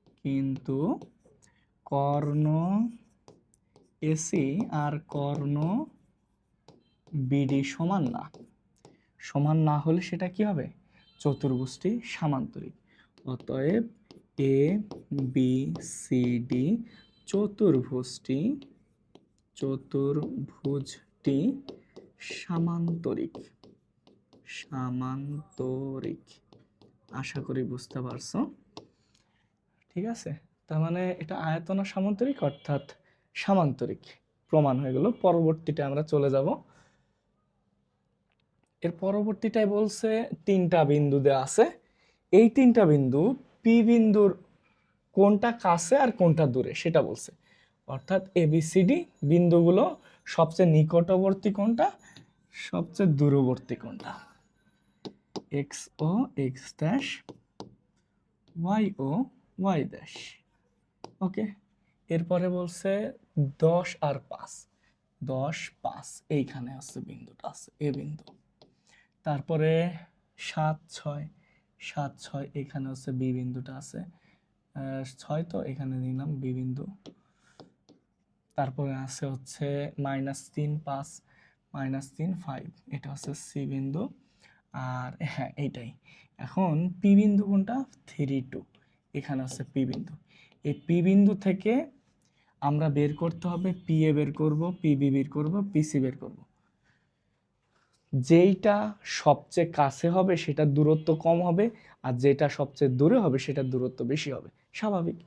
কিন্তু কর্ণ এসি আর কর্ণ বিডি সমান না। সমান না হলে সেটা কি হবে? চতুর্ভুজটি সামান্তরিক। অতএব এ বি সি ডি চতুর্ভুজটি সামান্তরিক। আশা করি বুঝতে পারছো। ঠিক আছে, তার মানে এটা আয়তন সামান্তরিক অর্থাৎ সামান্তরিক প্রমাণ হয়ে গেল। পরবর্তীতে আমরা চলে যাব। এর পরবর্তীটাই বলছে 3টা বিন্দু দেওয়া আছে। এই 3টা বিন্দু পি বিন্দুর কোনটা কাছে আর কোনটা দূরে সেটা বলছে। অর্থাৎ এবিসিডি বিন্দুগুলো সবচেয়ে নিকটবর্তী কোনটা, সবচেয়ে দূরবর্তী কোনটা। এক্স ও এক্স ড্যাশ, ওয়াই ও ওয়াই ড্যাশ। ওকে, এরপরে বলছে 10 আর 5, 10 5 এইখানে আছে, বিন্দুটা আছে এ বিন্দু। তারপরে 7 6, 7 6 এখানে হচ্ছে বি বিন্দুটা আছে, 6 তো এখানে নিলাম বি বিন্দু। তারপরে আছে হচ্ছে -3 5, -3 5 এটা হচ্ছে সি বিন্দু। আর হ্যাঁ এইটাই। এখন পি বিন্দু কোনটা? 3 2 এখানে হচ্ছে পি বিন্দু। এই পি বিন্দু থেকে আমরা বের করতে হবে, পি এ বের করব, পিবি বের করব, পিসি বের করব। যেইটা সবচেয়ে কাছে হবে সেটার দূরত্ব কম হবে, আর যেটা সবচেয়ে দূরে হবে সেটার দূরত্ব বেশি হবে, স্বাভাবিক।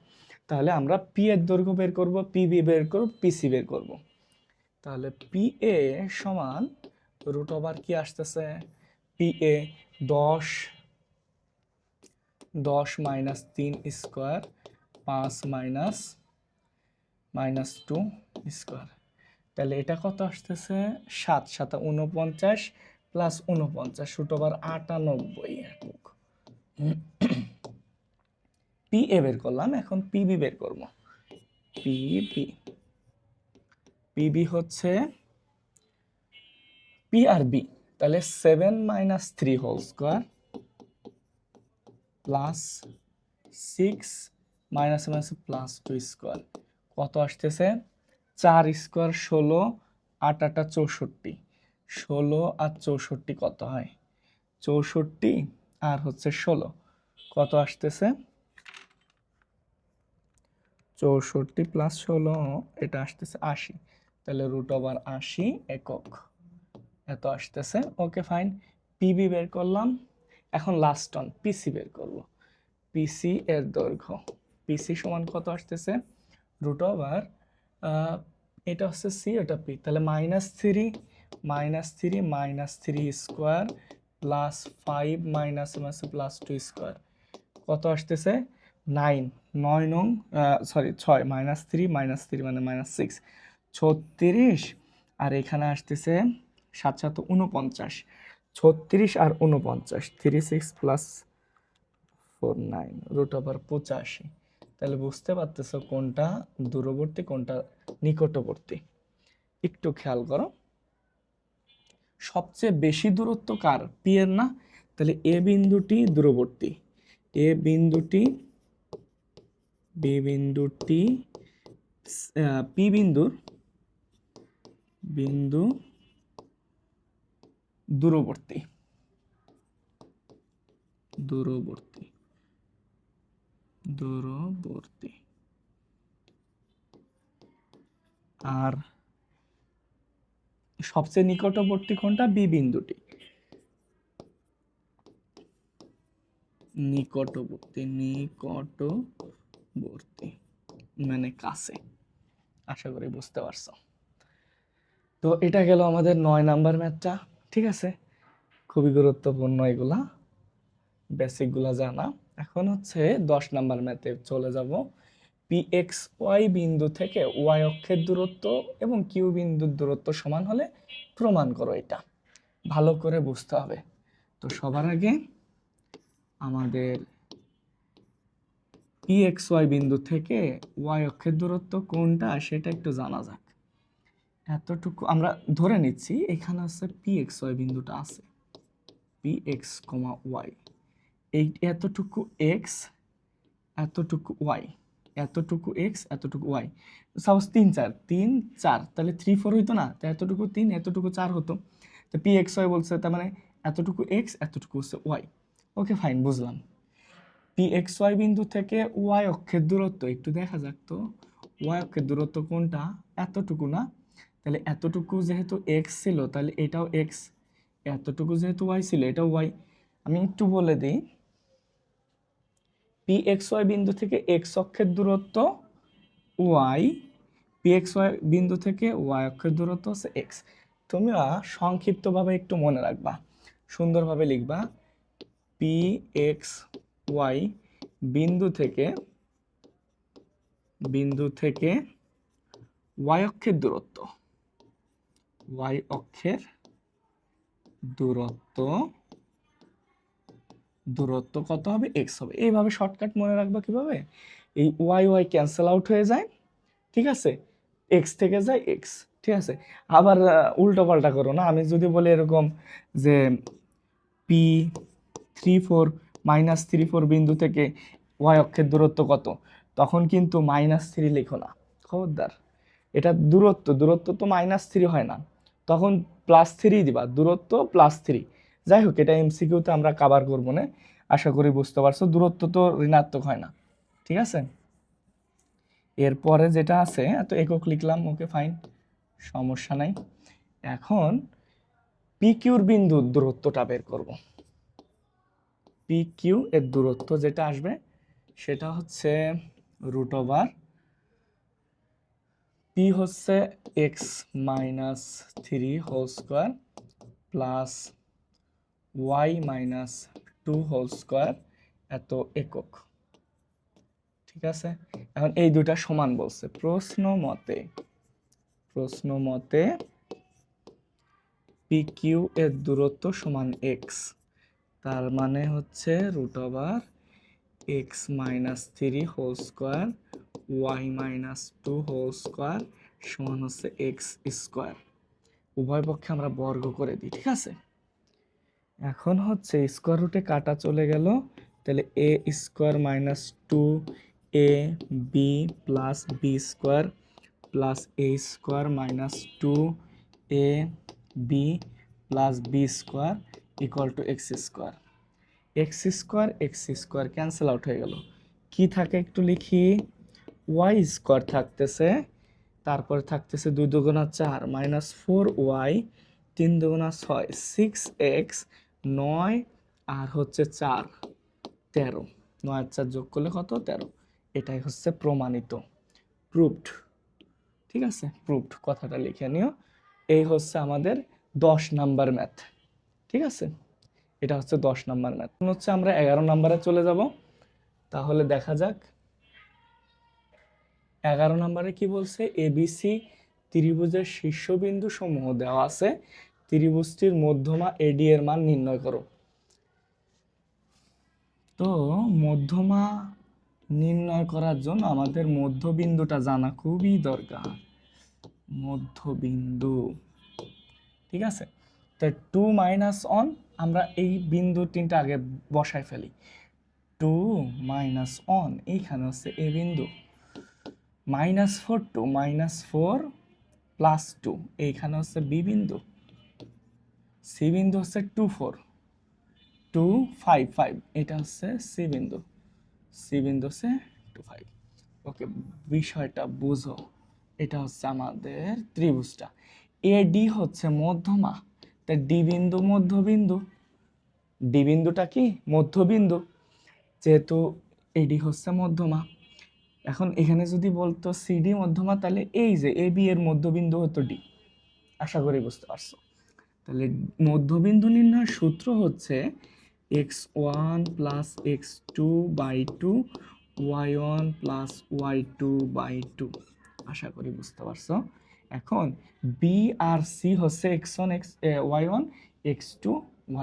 তাহলে আমরা পি এর দৈর্ঘ্য বের করব, পিবি বের করব, পিসি বের করব। তাহলে পি এ সমান রুট ওভার কি আসতেছে? P A 10 -3 square 5 -2 square. তাহলে এটা কত আসতেছে? 7 7 49 প্লাস 49 রুট ওভার 98 একক। পি এ বের করলাম, এখন পিবি বের করব। পিবি হচ্ছে পি আর বি, তাহলে 7 - 3 whole square plus 6 plus 2 square, কত আসতেছে? 4 স্কোয়ার 16, 8 8 64, 16 আর 64 কত হয়? 64 আর হচ্ছে 16 কত আসতেছে? 64 প্লাস 16 এটা আসতেছে 80, তাহলে রুট ওভার 80 একক এত আসতেছে। ওকে ফাইন, পিবি বের করলাম। এখন লাস্ট অন পিসি বের করব। পিসি এর দৈর্ঘ্য, পিসি সমান কত আসতেছে? রুট ওভার এটা হচ্ছে সি, এটা পি, তাহলে -3 স্কোয়ার প্লাস 5 প্লাস 2 স্কোয়ার কত আসতেছে? 9 9 নং সরি 6 -3 মানে -6 36, আর এখানে আসতেছে 7 7 49, 36 আর 49 36 প্লাস 4 9 রুট ওভার 85। তাহলে বুঝতে পারতেছো কোনটা দূরবর্তী কোনটা নিকটবর্তী। একটু খেয়াল করো, সবচেয়ে বেশি দূরত্ব কার? পি এর না? তাহলে এ বিন্দুটি দূরবর্তী, এ বিন্দুটি বি বিন্দুটি পি বিন্দু দূরবর্তী আর সবচেয়ে নিকটবর্তী কোনটা? বি বিন্দুটি। নিকটবর্তী, নিকটবর্তী মানে কাছে। আশা করি বুঝতে পারছো। তো এটা গেল আমাদের 9 নাম্বার ম্যাথটা। ঠিক আছে, খুবই গুরুত্বপূর্ণ এগুলা, বেসিকগুলা জানা। এখন হচ্ছে 10 নাম্বার ম্যাথে চলে যাব। পি এক্স ওয়াই বিন্দু থেকে ওয়াই অক্ষের দূরত্ব এবং কিউ বিন্দুর দূরত্ব সমান হলে প্রমাণ করো। এটা ভালো করে বুঝতে হবে। তো সবার আগে আমাদের পি এক্স ওয়াই বিন্দু থেকে ওয়াই অক্ষের দূরত্ব কোনটা সেটা একটু জানা যাক। এতটুকু আমরা ধরে নিচ্ছি এখানে আছে পি এক্স ওয়াই বিন্দুটা আছে, পি এক্স কমা ওয়াই, এই এতটুকু এক্স, এতটুকু ওয়াই, এতটুকু এক্স, এতটুকু ওয়াই। সাপোজ 3 4 3 4, তাহলে 3 4 হইতো না? তো এতটুকু 3, এতটুকু 4 হতো। তো পি এক্স ওয়াই বলছে, তার মানে এতটুকু এক্স, এতটুকু হচ্ছে ওয়াই। ওকে ফাইন, বুঝলাম। পি এক্স ওয়াই বিন্দু থেকে ওয়াই অক্ষের দূরত্ব একটু দেখা যাক তো। ওয়াই অক্ষের দূরত্ব কোনটা? এতটুকু না? তাহলে এতটুকু যেহেতু এক্স ছিল তাহলে এটাও এক্স, এতটুকু যেহেতু ওয়াই ছিল এটাও ওয়াই। আমি একটু বলে দিই, পি এক্স ওয়াই বিন্দু থেকে এক্স অক্ষের দূরত্ব ওয়াই, পি এক্স ওয়াই বিন্দু থেকে ওয়াই অক্ষের দূরত্ব হচ্ছে এক্স। তোমরা সংক্ষিপ্তভাবে একটু মনে রাখবা, সুন্দরভাবে লিখবা, পি এক্স ওয়াই বিন্দু থেকে ওয়াই অক্ষের দূরত্ব, ওয়াই অক্ষের দূরত্ব কত হবে? এক্স হবে। এইভাবে শর্টকাট মনে রাখবা। কিভাবে? এই ওয়াই ওয়াই ক্যান্সেল আউট হয়ে যায়, ঠিক আছে, এক্স থেকে যায় এক্স। ঠিক আছে, আবার উল্টো পাল্টা করো না। আমি যদি বলি এরকম যে পি 3 4 -3 4 বিন্দু থেকে ওয়াই অক্ষের দূরত্ব কত, তখন কিন্তু -3 লিখো না, খবরদার। এটা দূরত্ব, দূরত্ব তো -3 হয় না, তখন +3 দিবা, দূরত্ব +3। যাই হোক, এটা এমসিকিউতে আমরা কভার করবো না, আশা করি বুঝতে পারছো। দূরত্ব তো ঋণাত্মক হয় না, ঠিক আছে। এরপরে যেটা আছে, এত একক লিখলাম, ওকে ফাইন, সমস্যা নাই। এখন পি কিউর বিন্দুর দূরত্বটা বের করব। পি কিউ এর দূরত্ব যেটা আসবে সেটা হচ্ছে √, পি হচ্ছে x minus 3 whole square plus y minus 2 whole square, এত একক। ঠিক আছে, এখন এই দুটা সমান বলছে প্রশ্ন মতে পি কিউ এর দূরত্ব সমান এক্স, তার মানে হচ্ছে √x -3 whole square y -2 whole square সমান হচ্ছে এক্স স্কোয়ার। উভয় পক্ষে আমরা বর্গ করে দিই, ঠিক আছে। এখন হচ্ছে স্কোয়ার রুটে কাটা চলে গেল, তাহলে a square -2 a b plus b square plus a square -2 a b plus b square equal to x square. X square cancel out হয়ে গেল। কি থাকে একটু লিখি, ওয়াই স্কোয়ার থাকতেছে, তারপরে থাকতেছে 2 দুগুণা 4 -4 ওয়াই 3 দুগুণা 6 6x 9 আর হচ্ছে 4 13, 9 আর 4 যোগ করলে কত? 13। এটাই হচ্ছে প্রমাণিত, প্রুভড। ঠিক আছে, প্রুভড কথাটা লিখে নিও। এই হচ্ছে আমাদের 10 নাম্বার ম্যাথ, ঠিক আছে। এটা হচ্ছে 10 নাম্বার ম্যাথ। হচ্ছে আমরা 11 নাম্বারে চলে যাব। তাহলে দেখা যাক 11 নাম্বারে কি বলছে। এবিসি ত্রিভুজের শীর্ষবিন্দু সমূহ দেওয়া আছে, ত্রিভুজটির মধ্যমা এডি এর মান নির্ণয় করো। তো মধ্যমা নির্ণয় করার জন্য আমাদের মধ্যবিন্দুটা জানা খুবই দরকার। মধ্যবিন্দু, ঠিক আছে। তো 2 - 1 আমরা এই বিন্দু তিনটা আগে বসায় ফেলি। 2 - 1 এইখানে হচ্ছে এ বিন্দু, -4 2 -4 +2 এইখানে হচ্ছে বি বিন্দু, সি বিন্দু হচ্ছে 2 4 2 5 5 এটা হচ্ছে সি বিন্দু, সি বিন্দু হচ্ছে 2 5। ওকে, বিষয়টা বুঝো। এটা হচ্ছে আমাদের ত্রিভুজটা। এডি হচ্ছে মধ্যমা, তা ডি বিন্দু মধ্যবিন্দু, ডি বিন্দুটা কি? মধ্যবিন্দু। যেহেতু এডি হচ্ছে মধ্যমা, এখন এখানে যদি বলতো সিডি মধ্যমা, তাহলে এই যে এ বি এর মধ্যবিন্দু হতো ডি। আশা করি বুঝতে পারছো। তাহলে মধ্যবিন্দু নির্ণয়ের সূত্র হচ্ছে x1 plus x2/2 y1 plus y2/2। আশা করি বুঝতে পারছো। এখন বি আর সি হচ্ছে x1 y1, x2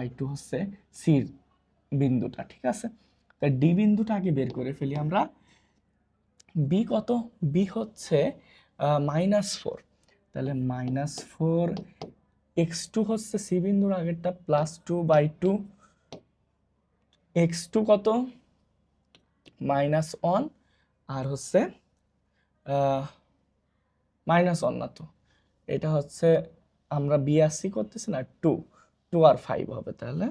y2 হচ্ছে সির বিন্দুটা, ঠিক আছে। তাই ডি বিন্দুটা আগে বের করে ফেলি আমরা। বি কত? বি হচ্ছে -4, তাহলে -4, x2 হচ্ছে সি বিন্দুর আগেরটা +2/2, x2 কত? -1, আর হচ্ছে -1 না তো, এটা হচ্ছে আমরা বি আর সি করতেছি না, 2 আর 5 হবে, তাহলে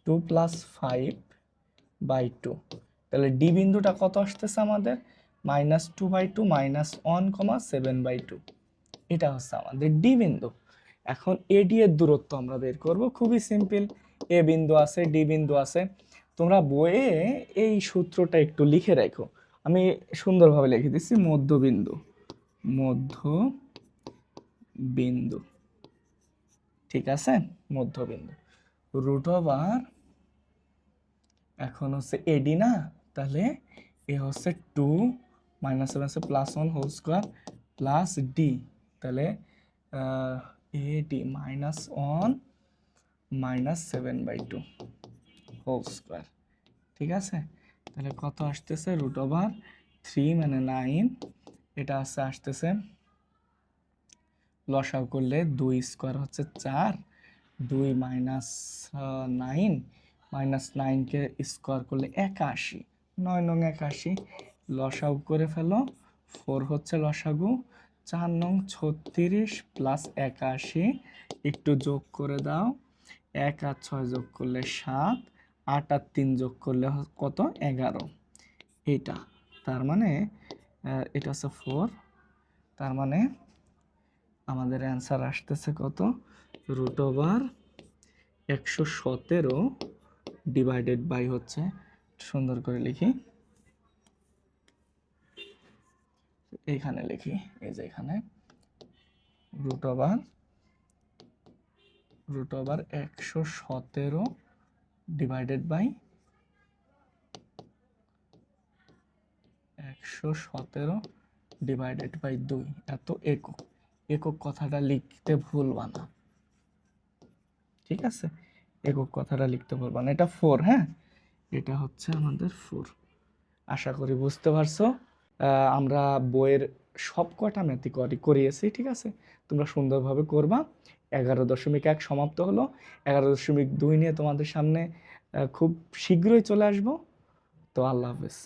2 + 5/2। তাহলে ডি বিন্দুটা কত আসতেছে আমাদের? -2/2 -1, 7/2। এটা হচ্ছে আমাদের ডি বিন্দু। এখন এডি এর দূরত্ব আমরা বের করব, খুবই সিম্পল। এ বিন্দু আছে, ডি বিন্দু আছে, তোমরা বইয়ে এই সূত্রটা একটু লিখে রাখো। আমি সুন্দরভাবে লিখে দিচ্ছি, মধ্যবিন্দু, মধ্যবিন্দু, ঠিক আছে, মধ্যবিন্দু √, এখন হচ্ছে এডি না, তাহলে এ হচ্ছে 2 -7 আছে +1 হোল স্কয়ার প্লাস ডি, তাহলে এডি -1 -7/2 হোল স্কয়ার, ঠিক আছে। তাহলে কত আসতেছে? √3 মানে 9, এটা আসতেছে লসাগু করলে 2 স্কয়ার হচ্ছে 4, 2 - 9, -9 কে স্কয়ার করলে 81, 9 নং 81, লসাগু করে ফেলো, 4 হচ্ছে লসাগু, 4 নং 36 প্লাস 81, একটু যোগ করে দাও, 1 আর 6 যোগ করলে 7, 8 আর 3 যোগ করলে কত? 11। এটা তার মানে এটা হচ্ছে 4, তার মানে আমাদের অ্যান্সার আসতেছে কত? √117 ডিভাইডেড বাই হচ্ছে, সুন্দর করে লিখি, এইখানে লিখি, এই যে এখানে √117 ডিভাইডেড বাই 2, এত একক। একক কথাটা লিখতে ভুলবা না, ঠিক আছে, একক কথাটা লিখতে ভুলবা না। এটা 4, হ্যাঁ, এটা হচ্ছে আমাদের 4। আশা করি বুঝতে পারছো। আমরা বইয়ের সব কটা ম্যাথই করিয়েছি, ঠিক আছে, তোমরা সুন্দরভাবে করবা। 11.1 সমাপ্ত হলো। 11.2 নিয়ে তোমাদের সামনে খুব শীঘ্রই চলে আসবো। তো আল্লাহ হাফেজ।